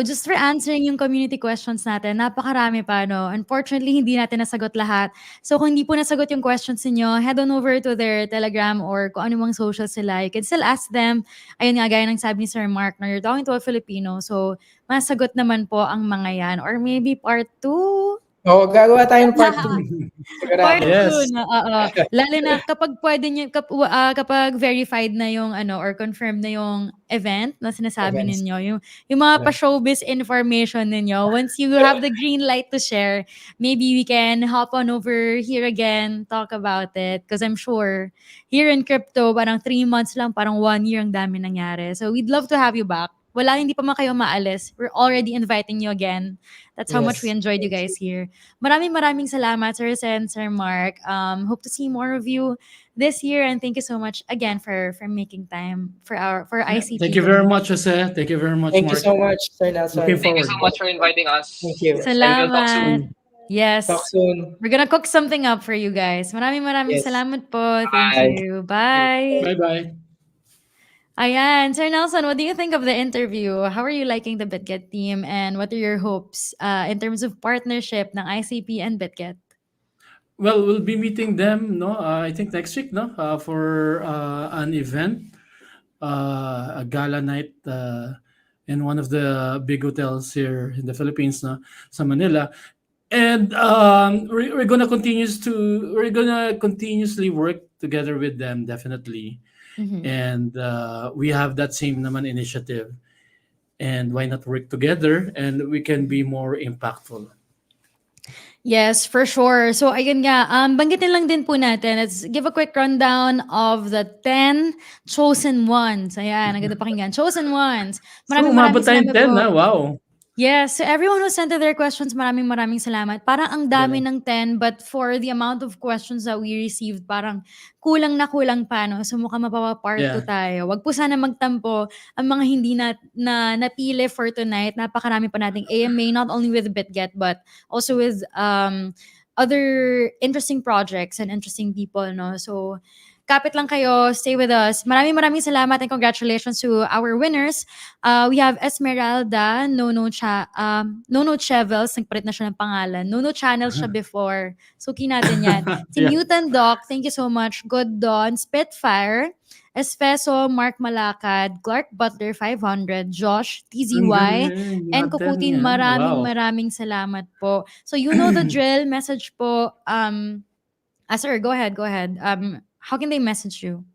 just for answering yung community questions natin. Napakarami pa, no? Unfortunately, hindi natin nasagot lahat. So, kung hindi po nasagot yung questions niyo, head on over to their Telegram or kung ano mang socials sila. You can still ask them. Ayun nga, gaya ng sabi ni Sir Mark, na you're talking to a Filipino. So, masagot naman po ang mga yan. Or maybe part 2 Oo, gagawa tayo ng part 2, Part sigurado. 2 Yes. na, oo. Lalo na kapag puwede niyo kapag verified na yung ano or confirmed na yung event na sinasabi Events. ninyo, yung mga Yeah. pa-showbiz information ninyo, once you have the green light to share, maybe we can hop on over here again, talk about it. Because I'm sure here in crypto, parang 3 months lang, parang 1 year ang dami nangyari. So we'd love to have you back. Wala, hindi pa man kayo maalis. We're already inviting you again. That's how much we Yes. enjoyed you Thank you. guys here. Maraming salamat, Sir Sen, Sir Mark. Hope to see more of you this year, and thank you so much again for making time for Yeah. Thank ICT you very today. much, Jose. Thank you very much, Thank you Mark. so much, Sir Looking Nelson. Thank you so forward. much for inviting Thank us. you. Yes, and we'll talk Salamat. soon. Talk Yes. soon. We're gonna cook something up for you guys. Maraming Yes. salamat po. Thank Bye. you. Bye. Bye bye. Ayan. Sir Nelson, what do you think of the interview? How are you liking the Bitget team? And what are your hopes in terms of partnership ng ICP and Bitget? Well, we'll be meeting them, no? I think next week, no? For an event, a gala night in one of the big hotels here in the Philippines, no? Sa Manila. And we're gonna continuously work together with them, definitely. Mhm. And we have that same naman initiative. And why not work together and we can be more impactful. Yes, for sure. So ayun nga, banggitin lang din po natin. Let's give a quick rundown of the 10 chosen ones. Ayan, ang ganda pakinggan. Chosen ones. So, Maraming umabot tayong salamat 10 po. na. Wow. Yes, so everyone who sent in their questions, maraming salamat. Parang ang dami Galing. ng 10, but for the amount of questions that we received, parang kulang na kulang pa, no? So mukhang mapapa-part 2 Yeah. tayo. Wag po sana magtampo ang mga hindi na napili for tonight. Napakarami pa nating AMA, not only with Bitget, but also with other interesting projects and interesting people, no? So, kapit lang kayo, stay with us. Maraming salamat and congratulations to our winners. We have Esmeralda, Nono Chevels, nagpalit na siya ng pangalan. Nono Channel siya before. Suki natin yan. Si Yeah. Newton Doc, thank you so much. Good Dawn, Spitfire, Espeso, Mark Malakad, Clark Butler 500, Josh, Ang TZY, galing. and Mga 10 Kukutin, yan. Wow. maraming salamat po. So you know the drill, message po. Sir, go ahead. How can they message you?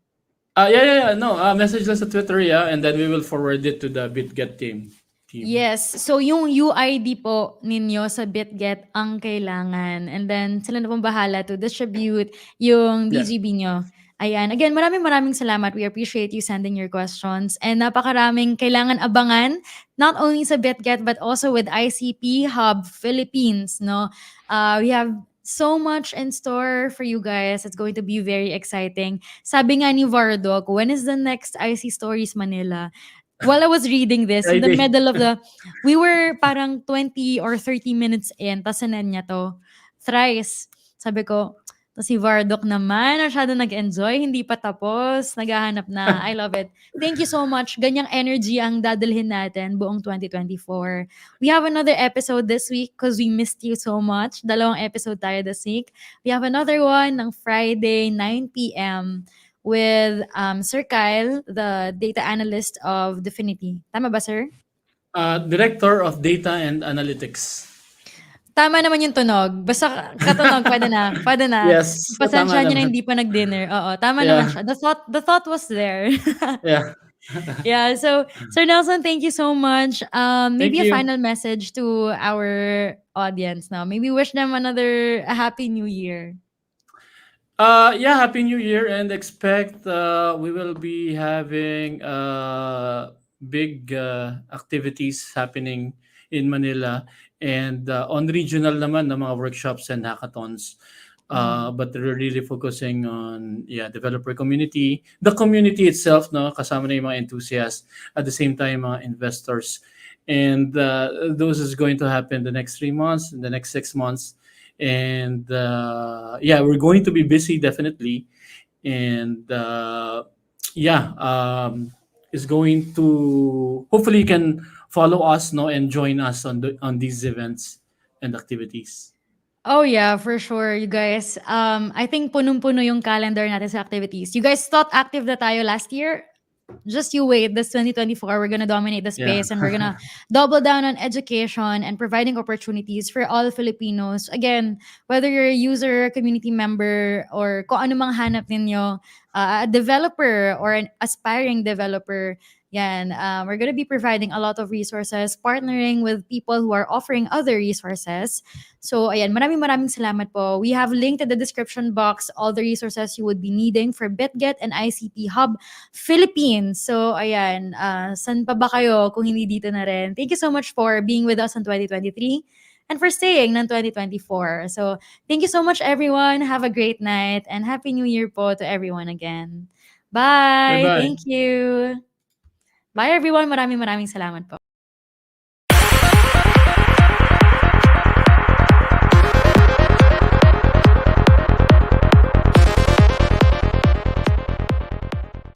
Yeah. No, message us sa Twitter, yeah, and then we will forward it to the Bitget team. Yes. So, yung UID po ninyo sa Bitget ang kailangan. And then, sila na pong bahala to distribute yung Yeah. BGB nyo. Ayan. Again, maraming salamat. We appreciate you sending your questions. And napakaraming kailangan abangan, not only sa Bitget, but also with ICP Hub Philippines, no? We have so much in store for you guys. It's going to be very exciting. Sabi nga ni Vardok, when is the next IC Stories Manila? While I was reading this, in the Friday. middle of we were parang 20 or 30 minutes in, tas sinend niya to, thrice. Sabi ko, to si Vardok naman, masyado nag-enjoy, hindi pa tapos, naghahanap na. I love it. Thank you so much. Ganyang energy ang dadalhin natin buong 2024. We have another episode this week because we missed you so much. Dalawang episode tayo this week. We have another one ng Friday, 9 p.m. with Sir Kyle, the data analyst of Definity. Tama ba, sir? Director of Data and Analytics. Tama naman yung tunog. Basta katunog, pwede na. Pwede na. Yes, tama Pasensya nyo na naman. hindi pa nag-dinner. Oo, tama naman Yeah. siya. The thought was there. Yeah. Yeah, so Sir Nelson, thank you so much. Maybe Thank a you. final message to our audience now. Maybe wish them a happy new year. Yeah, Happy New Year and expect we will be having big activities happening in Manila and on regional naman na mga workshops and hackathons. But we're really focusing on developer community, the community itself, no, kasama na yung mga enthusiasts, at the same time mga investors. And those is going to happen the next 3 months, in the next 6 months. And we're going to be busy definitely. And is going to hopefully you can follow us, no, and join us on these events and activities. Oh yeah, for sure, you guys. I think punong-puno yung calendar natin sa activities. You guys thought active na tayo last year? just you wait. This 2024, we're gonna dominate the Yeah. space, and we're gonna double down on education and providing opportunities for all Filipinos. Again, whether you're a user, community member, or kung ano mang hanap ninyo, a developer or an aspiring developer, yan, we're gonna be providing a lot of resources, partnering with people who are offering other resources. So, ayan, maraming salamat po. We have linked in the description box all the resources you would be needing for Bitget and ICT Hub Philippines. So, ayan, saan pa ba kayo kung hindi dito na rin? Thank you so much for being with us in 2023 and for staying ng 2024. So, thank you so much, everyone. Have a great night and Happy New Year po to everyone again. Bye Bye! bye. Thank you! Bye, everyone. Maraming salamat po.